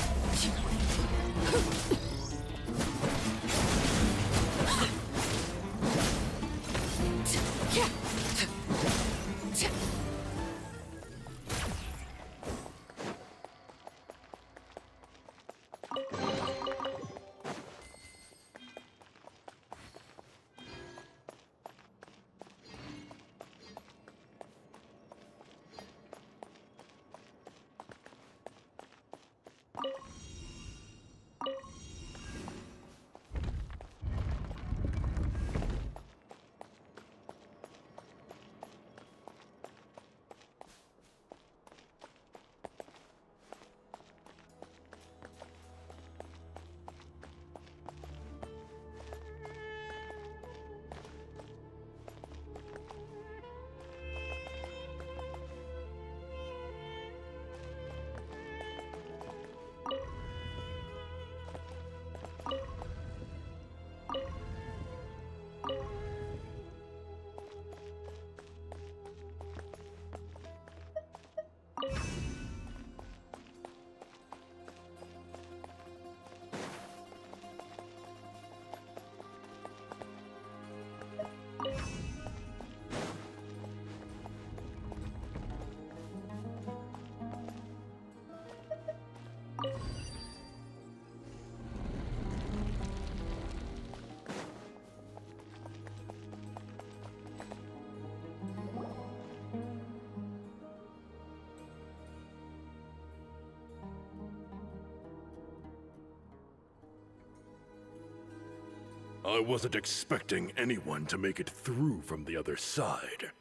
I wasn't expecting anyone to make it through from the other side.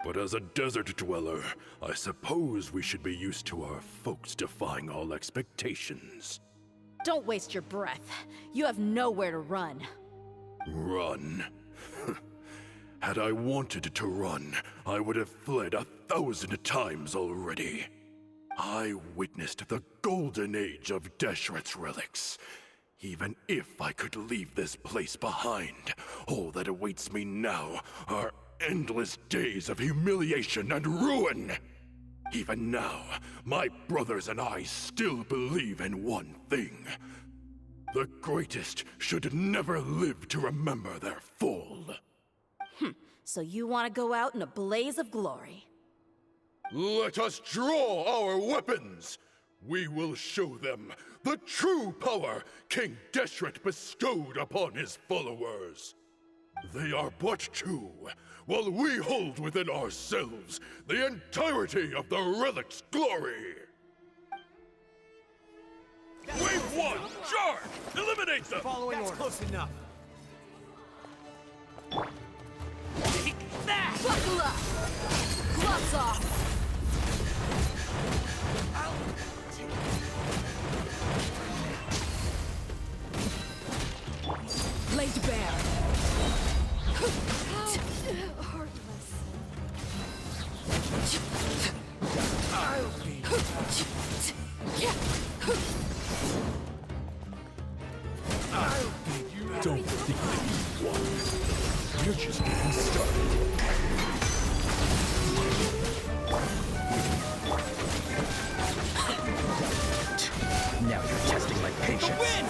But as a desert dweller, I suppose we should be used to our folks defying all expectations. Don't waste your breath. You have nowhere to run. Run? Had I wanted to run, I would have fled 1,000 times already. I witnessed the golden age of Deshret's relics. Even if I could leave this place behind, all that awaits me now are endless days of humiliation and ruin. Even now, my brothers and I still believe in one thing. The greatest should never live to remember their fall. So you want to go out in a blaze of glory? Let us draw our weapons! We will show them the true power King Deshret bestowed upon his followers. They are but two, while we hold within ourselves the entirety of the relic's glory. Wave 1, charge! Eliminate them! Following orders. Close enough. Take that! Buckle up! Gloves off! Laid bare. Heartless. I'll be. Don't think that you won. You're just getting started. Now you're testing my patience. Win!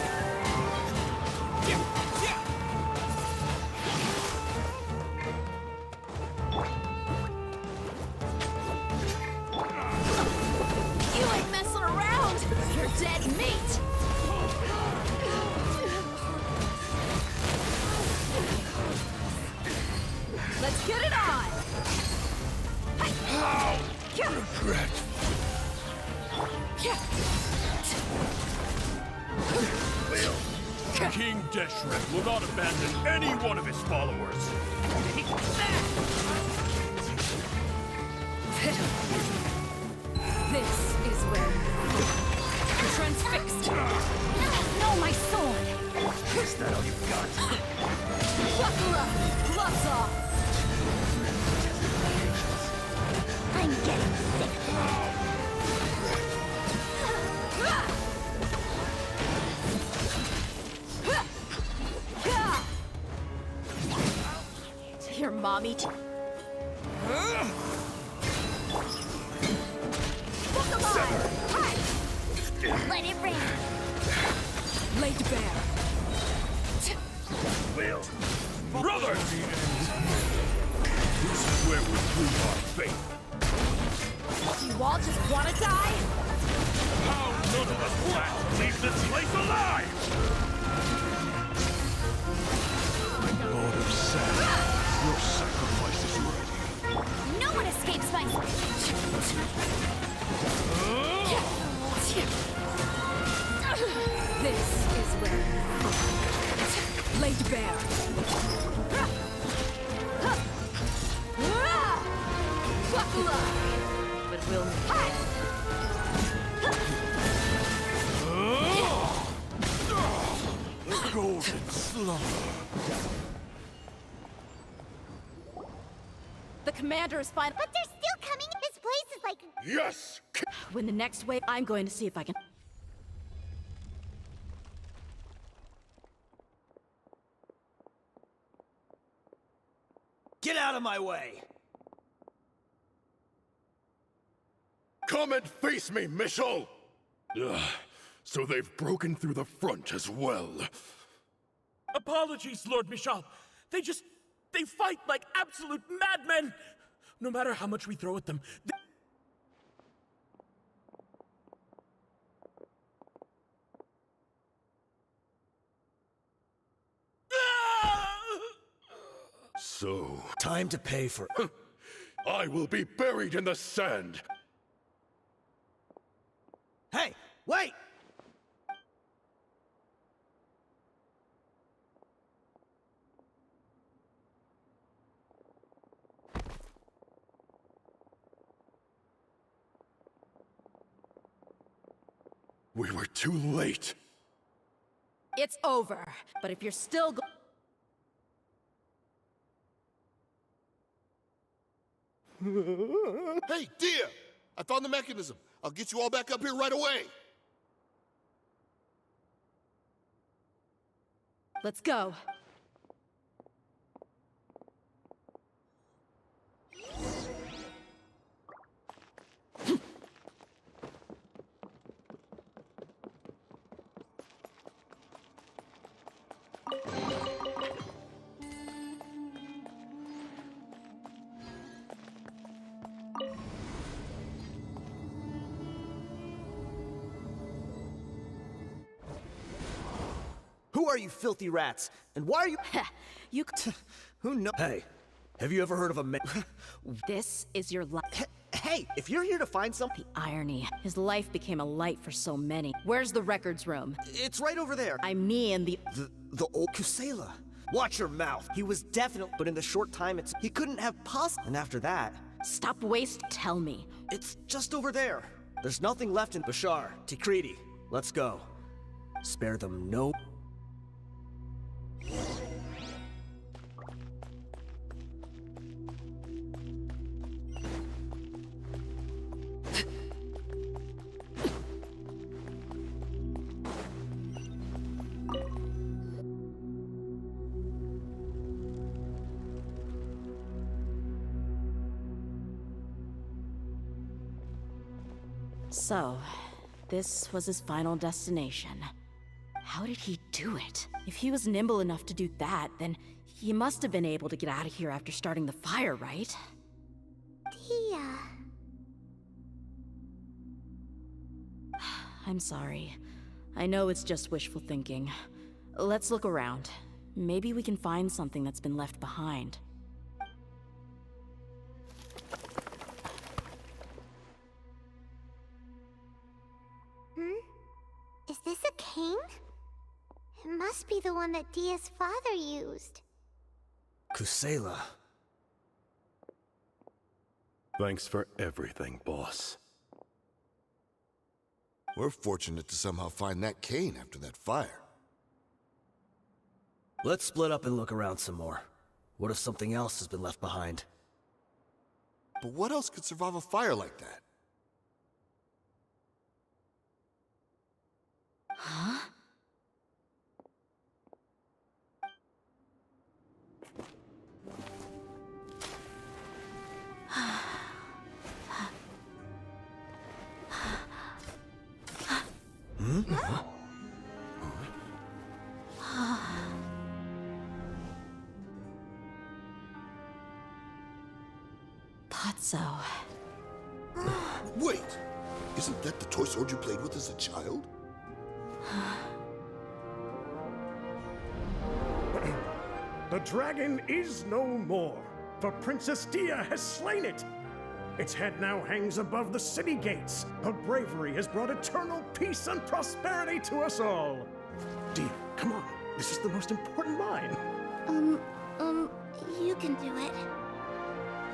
You ain't messing around! You're dead meat! Let's get it on! How? Regret. King Deshret will not abandon any one of his followers. This is where you're transfixed. No, my sword! Is that all you've got? Buckle up! Gloves off! I'm getting sick. Your mommy. Look alive! Hi! Let it rain. Laid bare. Will. Brothers! This is where we prove our faith. You all just wanna die? How none of us plan to leave this place alive! Lord of Sand, your sacrifice is ready. No one escapes my... This is where laid bare. Buckle up! But we'll The golden slumber. The commander is fine. But they're still coming. This place is like... Yes! When the next wave, I'm going to see if I can. Get out of my way! Come and face me, Michel! So they've broken through the front as well. Apologies, Lord Michel. They fight like absolute madmen! No matter how much we throw at them, So... Time to pay for... I will be buried in the sand! Hey, wait! We were too late. It's over. But if you're still Hey, dear! I found the mechanism. I'll get you all back up here right away. Let's go. Who are you filthy rats? And why are you... You... Who knows? Hey, have you ever heard of a man... This is your life. Hey, if you're here to find something... The irony. His life became a light for so many. Where's the records room? It's right over there. I mean the old Kusela. Watch your mouth. He was definitely... But in the short time he couldn't have And after that... Stop Tell me. It's just over there. There's nothing left in Bashar. Tikriti. Let's go. Spare them no... So, this was his final destination. How did he do it? If he was nimble enough to do that, then he must have been able to get out of here after starting the fire, right? Tia... I'm sorry. I know it's just wishful thinking. Let's look around. Maybe we can find something that's been left behind. Is this a cane? It must be the one that Dia's father used. Kusela. Thanks for everything, boss. We're fortunate to somehow find that cane after that fire. Let's split up and look around some more. What if something else has been left behind? But what else could survive a fire like that? Huh? Thought so. Wait! Isn't that the toy sword you played with as a child? The dragon is no more, for Princess Dia has slain it. Its head now hangs above the city gates. Her bravery has brought eternal peace and prosperity to us all. Dia, come on. This is the most important line. You can do it.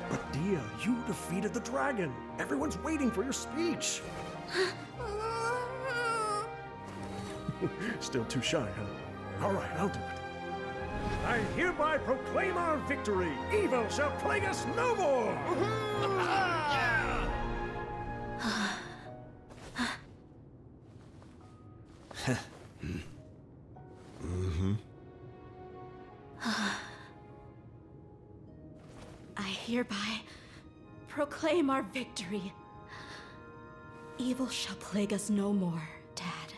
But Dia, you defeated the dragon. Everyone's waiting for your speech. Still too shy, huh? All right, I'll do it. I hereby proclaim our victory. Evil shall plague us no more. I hereby proclaim our victory. Evil shall plague us no more, Dad.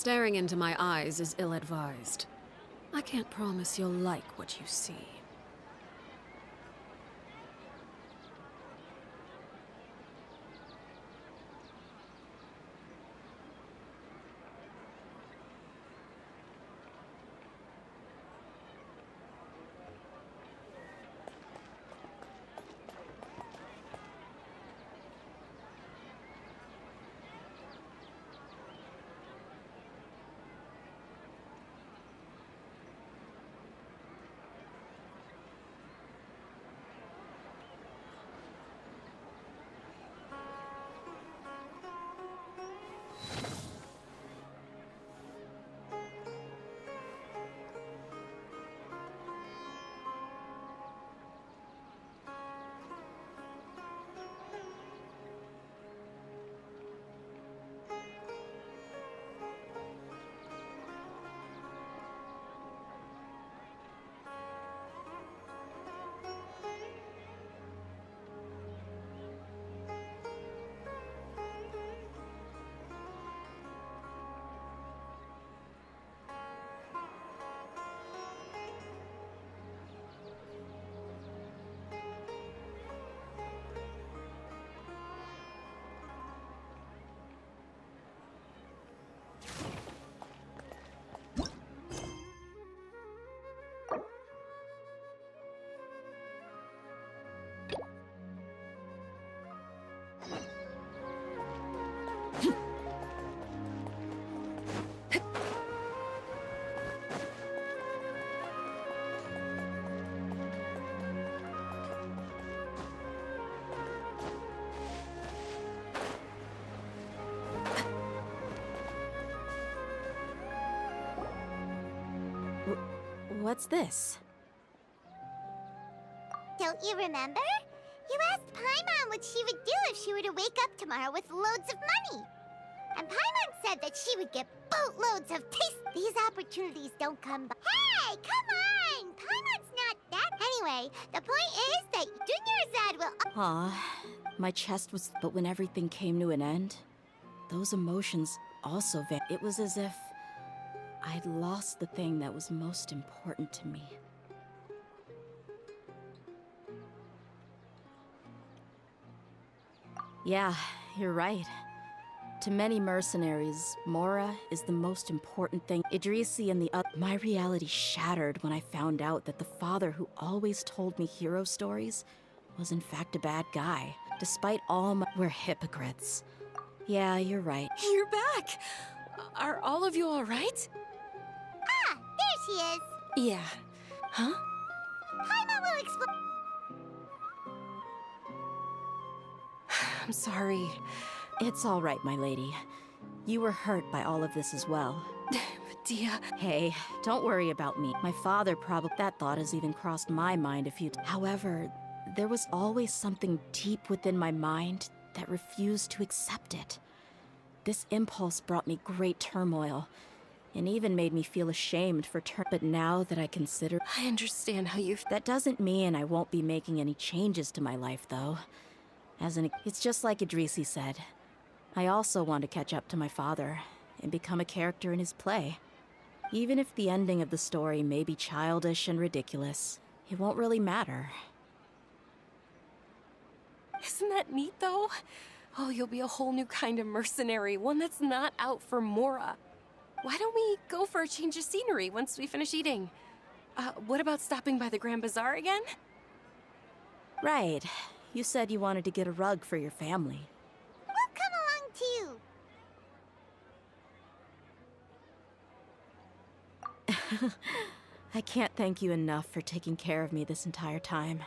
Staring into my eyes is ill-advised. I can't promise you'll like what you see. What's this? Don't you remember? You asked Paimon what she would do if she were to wake up tomorrow with loads of money. And Paimon said that she would get boatloads of taste. These opportunities don't come by. Hey, come on! Paimon's not that. Anyway, the point is that Junior Zad will... Aw, my chest was... But when everything came to an end, those emotions also vanished. It was as if I'd lost the thing that was most important to me. Yeah, you're right. To many mercenaries, Mora is the most important thing. Idrisi and the other... My reality shattered when I found out that the father who always told me hero stories was in fact a bad guy. Despite all my... We're hypocrites. Yeah, you're right. You're back! Are all of you alright? Ah, there she is! Yeah. Huh? Paimon will explain... I'm sorry. It's all right, my lady. You were hurt by all of this as well. Dia... Hey, don't worry about me. My father probably... That thought has even crossed my mind a few times. However, there was always something deep within my mind that refused to accept it. This impulse brought me great turmoil, and even made me feel ashamed for But now that I consider... I understand how you... That doesn't mean I won't be making any changes to my life, though. It's just like Idrisi said. I also want to catch up to my father and become a character in his play. Even if the ending of the story may be childish and ridiculous, it won't really matter. Isn't that neat, though? Oh, you'll be a whole new kind of mercenary, one that's not out for Mora. Why don't we go for a change of scenery once we finish eating? What about stopping by the Grand Bazaar again? Right. You said you wanted to get a rug for your family. We'll come along too. I can't thank you enough for taking care of me this entire time.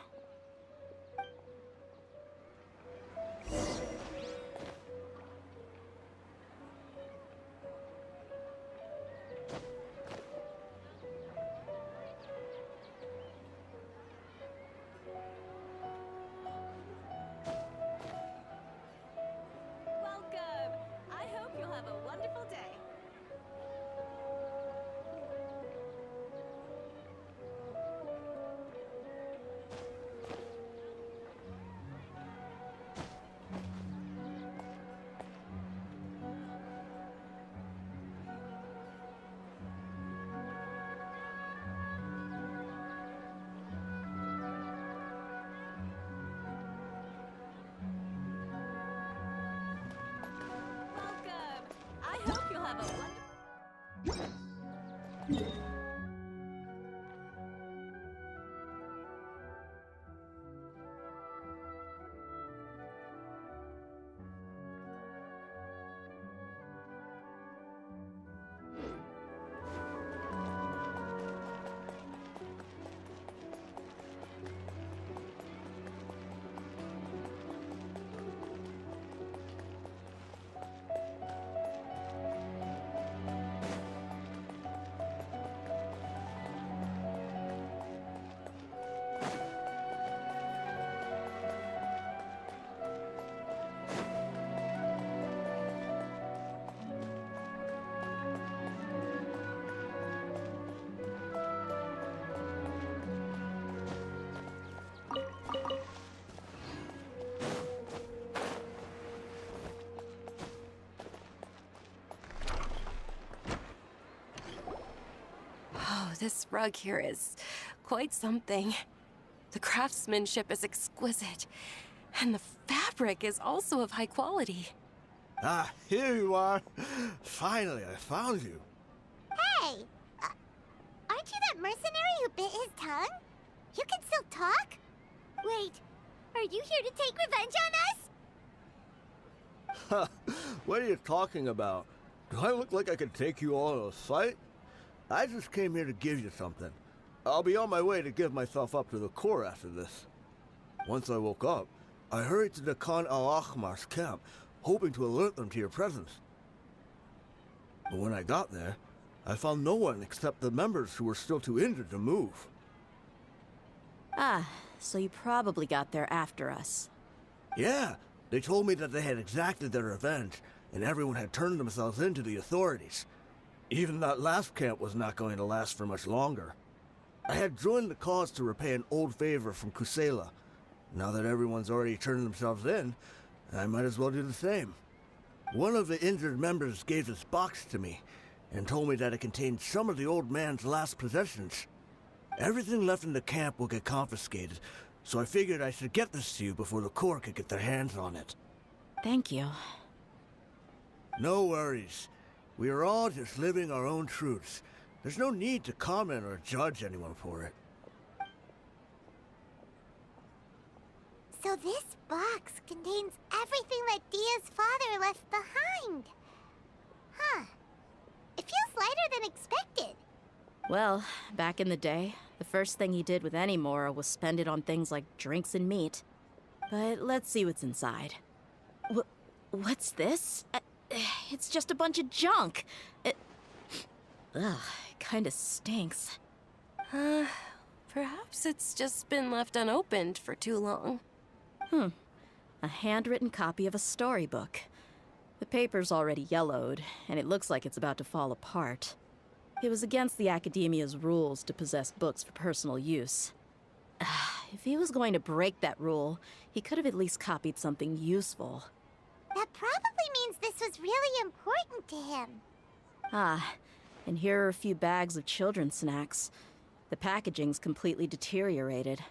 this rug here is quite something. The craftsmanship is exquisite, and the fabric is also of high quality. Ah, here you are. Finally, I found you. Hey! Aren't you that mercenary who bit his tongue? You can still talk? Wait, are you here to take revenge on us? What are you talking about? Do I look like I could take you all in a fight? I just came here to give you something. I'll be on my way to give myself up to the core after this. Once I woke up, I hurried to the Khan al-Ahmar's camp, hoping to alert them to your presence. But when I got there, I found no one except the members who were still too injured to move. Ah, so you probably got there after us. Yeah, they told me that they had exacted their revenge, and everyone had turned themselves in to the authorities. Even that last camp was not going to last for much longer. I had joined the cause to repay an old favor from ⁴ᴷ⁶⁷. Now that everyone's already turned themselves in, I might as well do the same. One of the injured members gave this box to me, and told me that it contained some of the old man's last possessions. Everything left in the camp will get confiscated, so I figured I should get this to you before the Corps could get their hands on it. Thank you. No worries. We are all just living our own truths. There's no need to comment or judge anyone for it. So this box contains everything that Dia's father left behind. Huh. It feels lighter than expected. Well, back in the day, the first thing he did with any Mora was spend it on things like drinks and meat. But let's see what's inside. What's this? It's just a bunch of junk. It kinda stinks. Perhaps it's just been left unopened for too long. A handwritten copy of a storybook. The paper's already yellowed, and it looks like it's about to fall apart. It was against the Academia's rules to possess books for personal use. If he was going to break that rule, he could have at least copied something useful. That probably means this was really important to him. And here are a few bags of children's snacks. The packaging's completely deteriorated.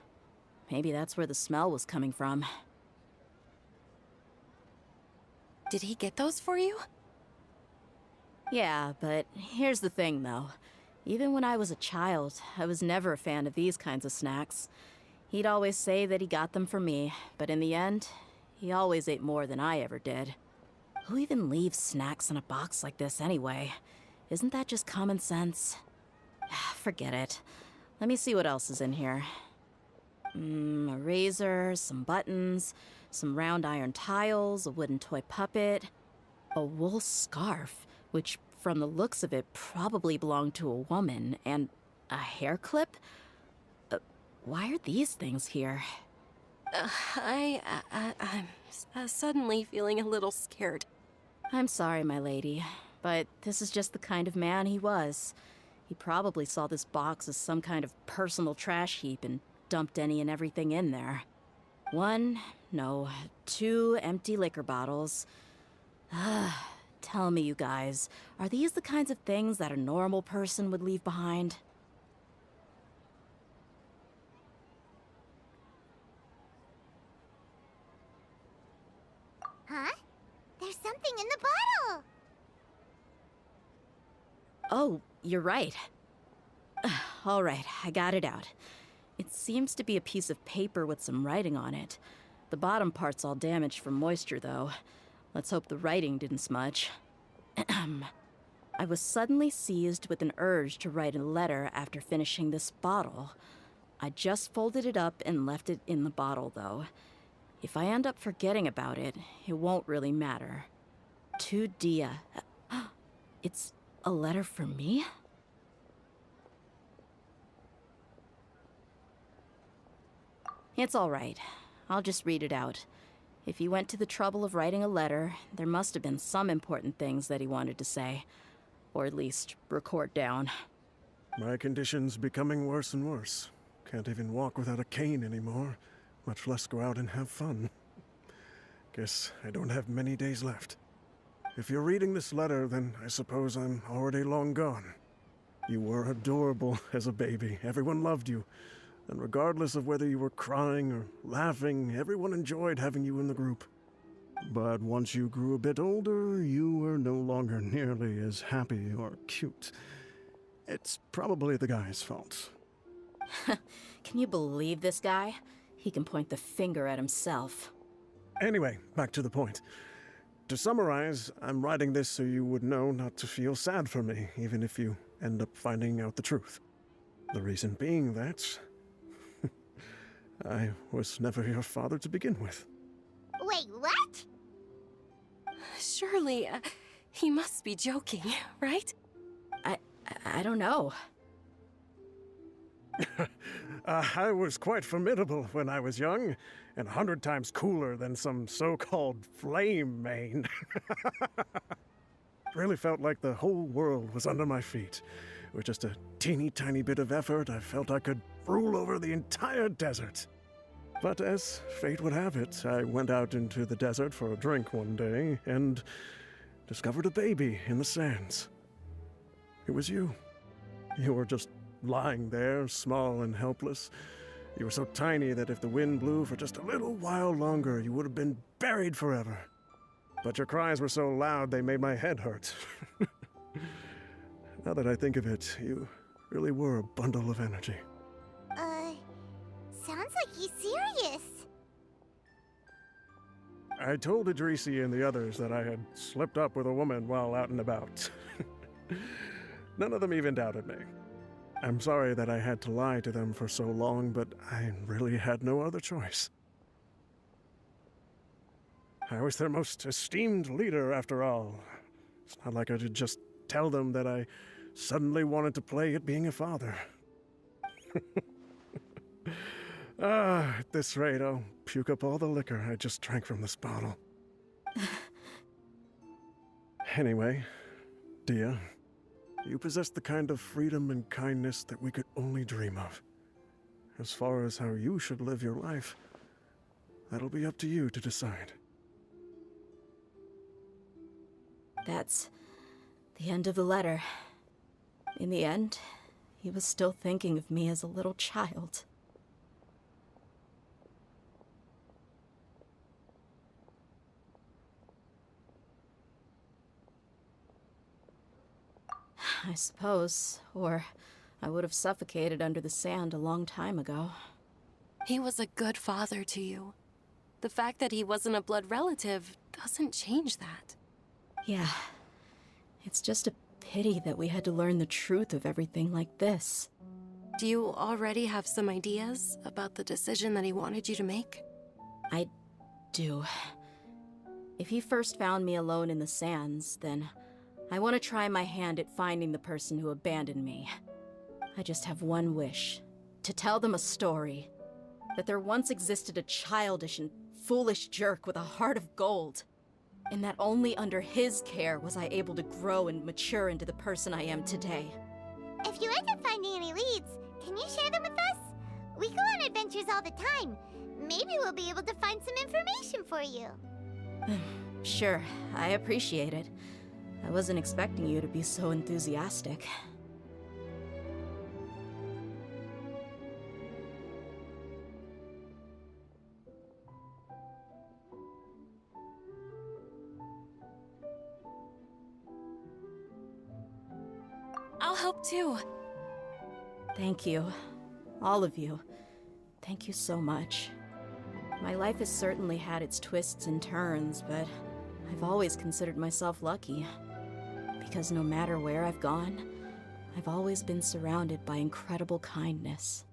Maybe that's where the smell was coming from. Did he get those for you? Yeah, but here's the thing, though. Even when I was a child, I was never a fan of these kinds of snacks. He'd always say that he got them for me, but in the end, he always ate more than I ever did. Who even leaves snacks in a box like this anyway? Isn't that just common sense? Forget it. Let me see what else is in here. A razor, some buttons, some round iron tiles, a wooden toy puppet, a wool scarf, which from the looks of it probably belonged to a woman, and a hair clip? Why are these things here? I'm suddenly feeling a little scared. I'm sorry, my lady, but this is just the kind of man he was. He probably saw this box as some kind of personal trash heap and dumped any and everything in there. 2 empty liquor bottles. Tell me, you guys, are these the kinds of things that a normal person would leave behind? Huh? There's something in the bottle! Oh, you're right. All right, I got it out. It seems to be a piece of paper with some writing on it. The bottom part's all damaged from moisture, though. Let's hope the writing didn't smudge. I was suddenly seized with an urge to write a letter after finishing this bottle. I just folded it up and left it in the bottle, though. If I end up forgetting about it, it won't really matter. To Dia. It's a letter for me? It's all right. I'll just read it out. If he went to the trouble of writing a letter, there must have been some important things that he wanted to say. Or at least record down. My condition's becoming worse and worse. Can't even walk without a cane anymore, much less go out and have fun. Guess I don't have many days left. If you're reading this letter, then I suppose I'm already long gone. You were adorable as a baby. Everyone loved you. And regardless of whether you were crying or laughing, everyone enjoyed having you in the group. But once you grew a bit older, you were no longer nearly as happy or cute. It's probably the guy's fault. Can you believe this guy? He can point the finger at himself. Anyway, back to the point. To summarize, I'm writing this so you would know not to feel sad for me, even if you end up finding out the truth. The reason being that I was never your father to begin with. Wait, what? Surely, he must be joking, right? I don't know. I was quite formidable when I was young, and 100 times cooler than some so-called flame main. Really felt like the whole world was under my feet. With just a teeny tiny bit of effort, I felt I could rule over the entire desert. But as fate would have it, I went out into the desert for a drink one day and discovered a baby in the sands. It was you. You were just lying there, small and helpless. You were so tiny that if the wind blew for just a little while longer, you would have been buried forever. But your cries were so loud they made my head hurt. Now that I think of it, you really were a bundle of energy. Sounds like he's serious. I told Idrisi and the others that I had slipped up with a woman while out and about. None of them even doubted me. I'm sorry that I had to lie to them for so long, but I really had no other choice. I was their most esteemed leader, after all. It's not like I could just tell them that I suddenly wanted to play at being a father. At this rate, I'll puke up all the liquor I just drank from this bottle. Anyway, Dia, you possess the kind of freedom and kindness that we could only dream of. As far as how you should live your life, that'll be up to you to decide. That's the end of the letter. In the end, he was still thinking of me as a little child. I suppose, or I would have suffocated under the sand a long time ago. He was a good father to you. The fact that he wasn't a blood relative doesn't change that. Yeah. It's just a pity that we had to learn the truth of everything like this. Do you already have some ideas about the decision that he wanted you to make? I do. If he first found me alone in the sands, then I want to try my hand at finding the person who abandoned me. I just have one wish. To tell them a story. That there once existed a childish and foolish jerk with a heart of gold. And that only under his care was I able to grow and mature into the person I am today. If you end up finding any leads, can you share them with us? We go on adventures all the time. Maybe we'll be able to find some information for you. Sure, I appreciate it. I wasn't expecting you to be so enthusiastic. I'll help too. Thank you. All of you. Thank you so much. My life has certainly had its twists and turns, but I've always considered myself lucky. Because no matter where I've gone, I've always been surrounded by incredible kindness.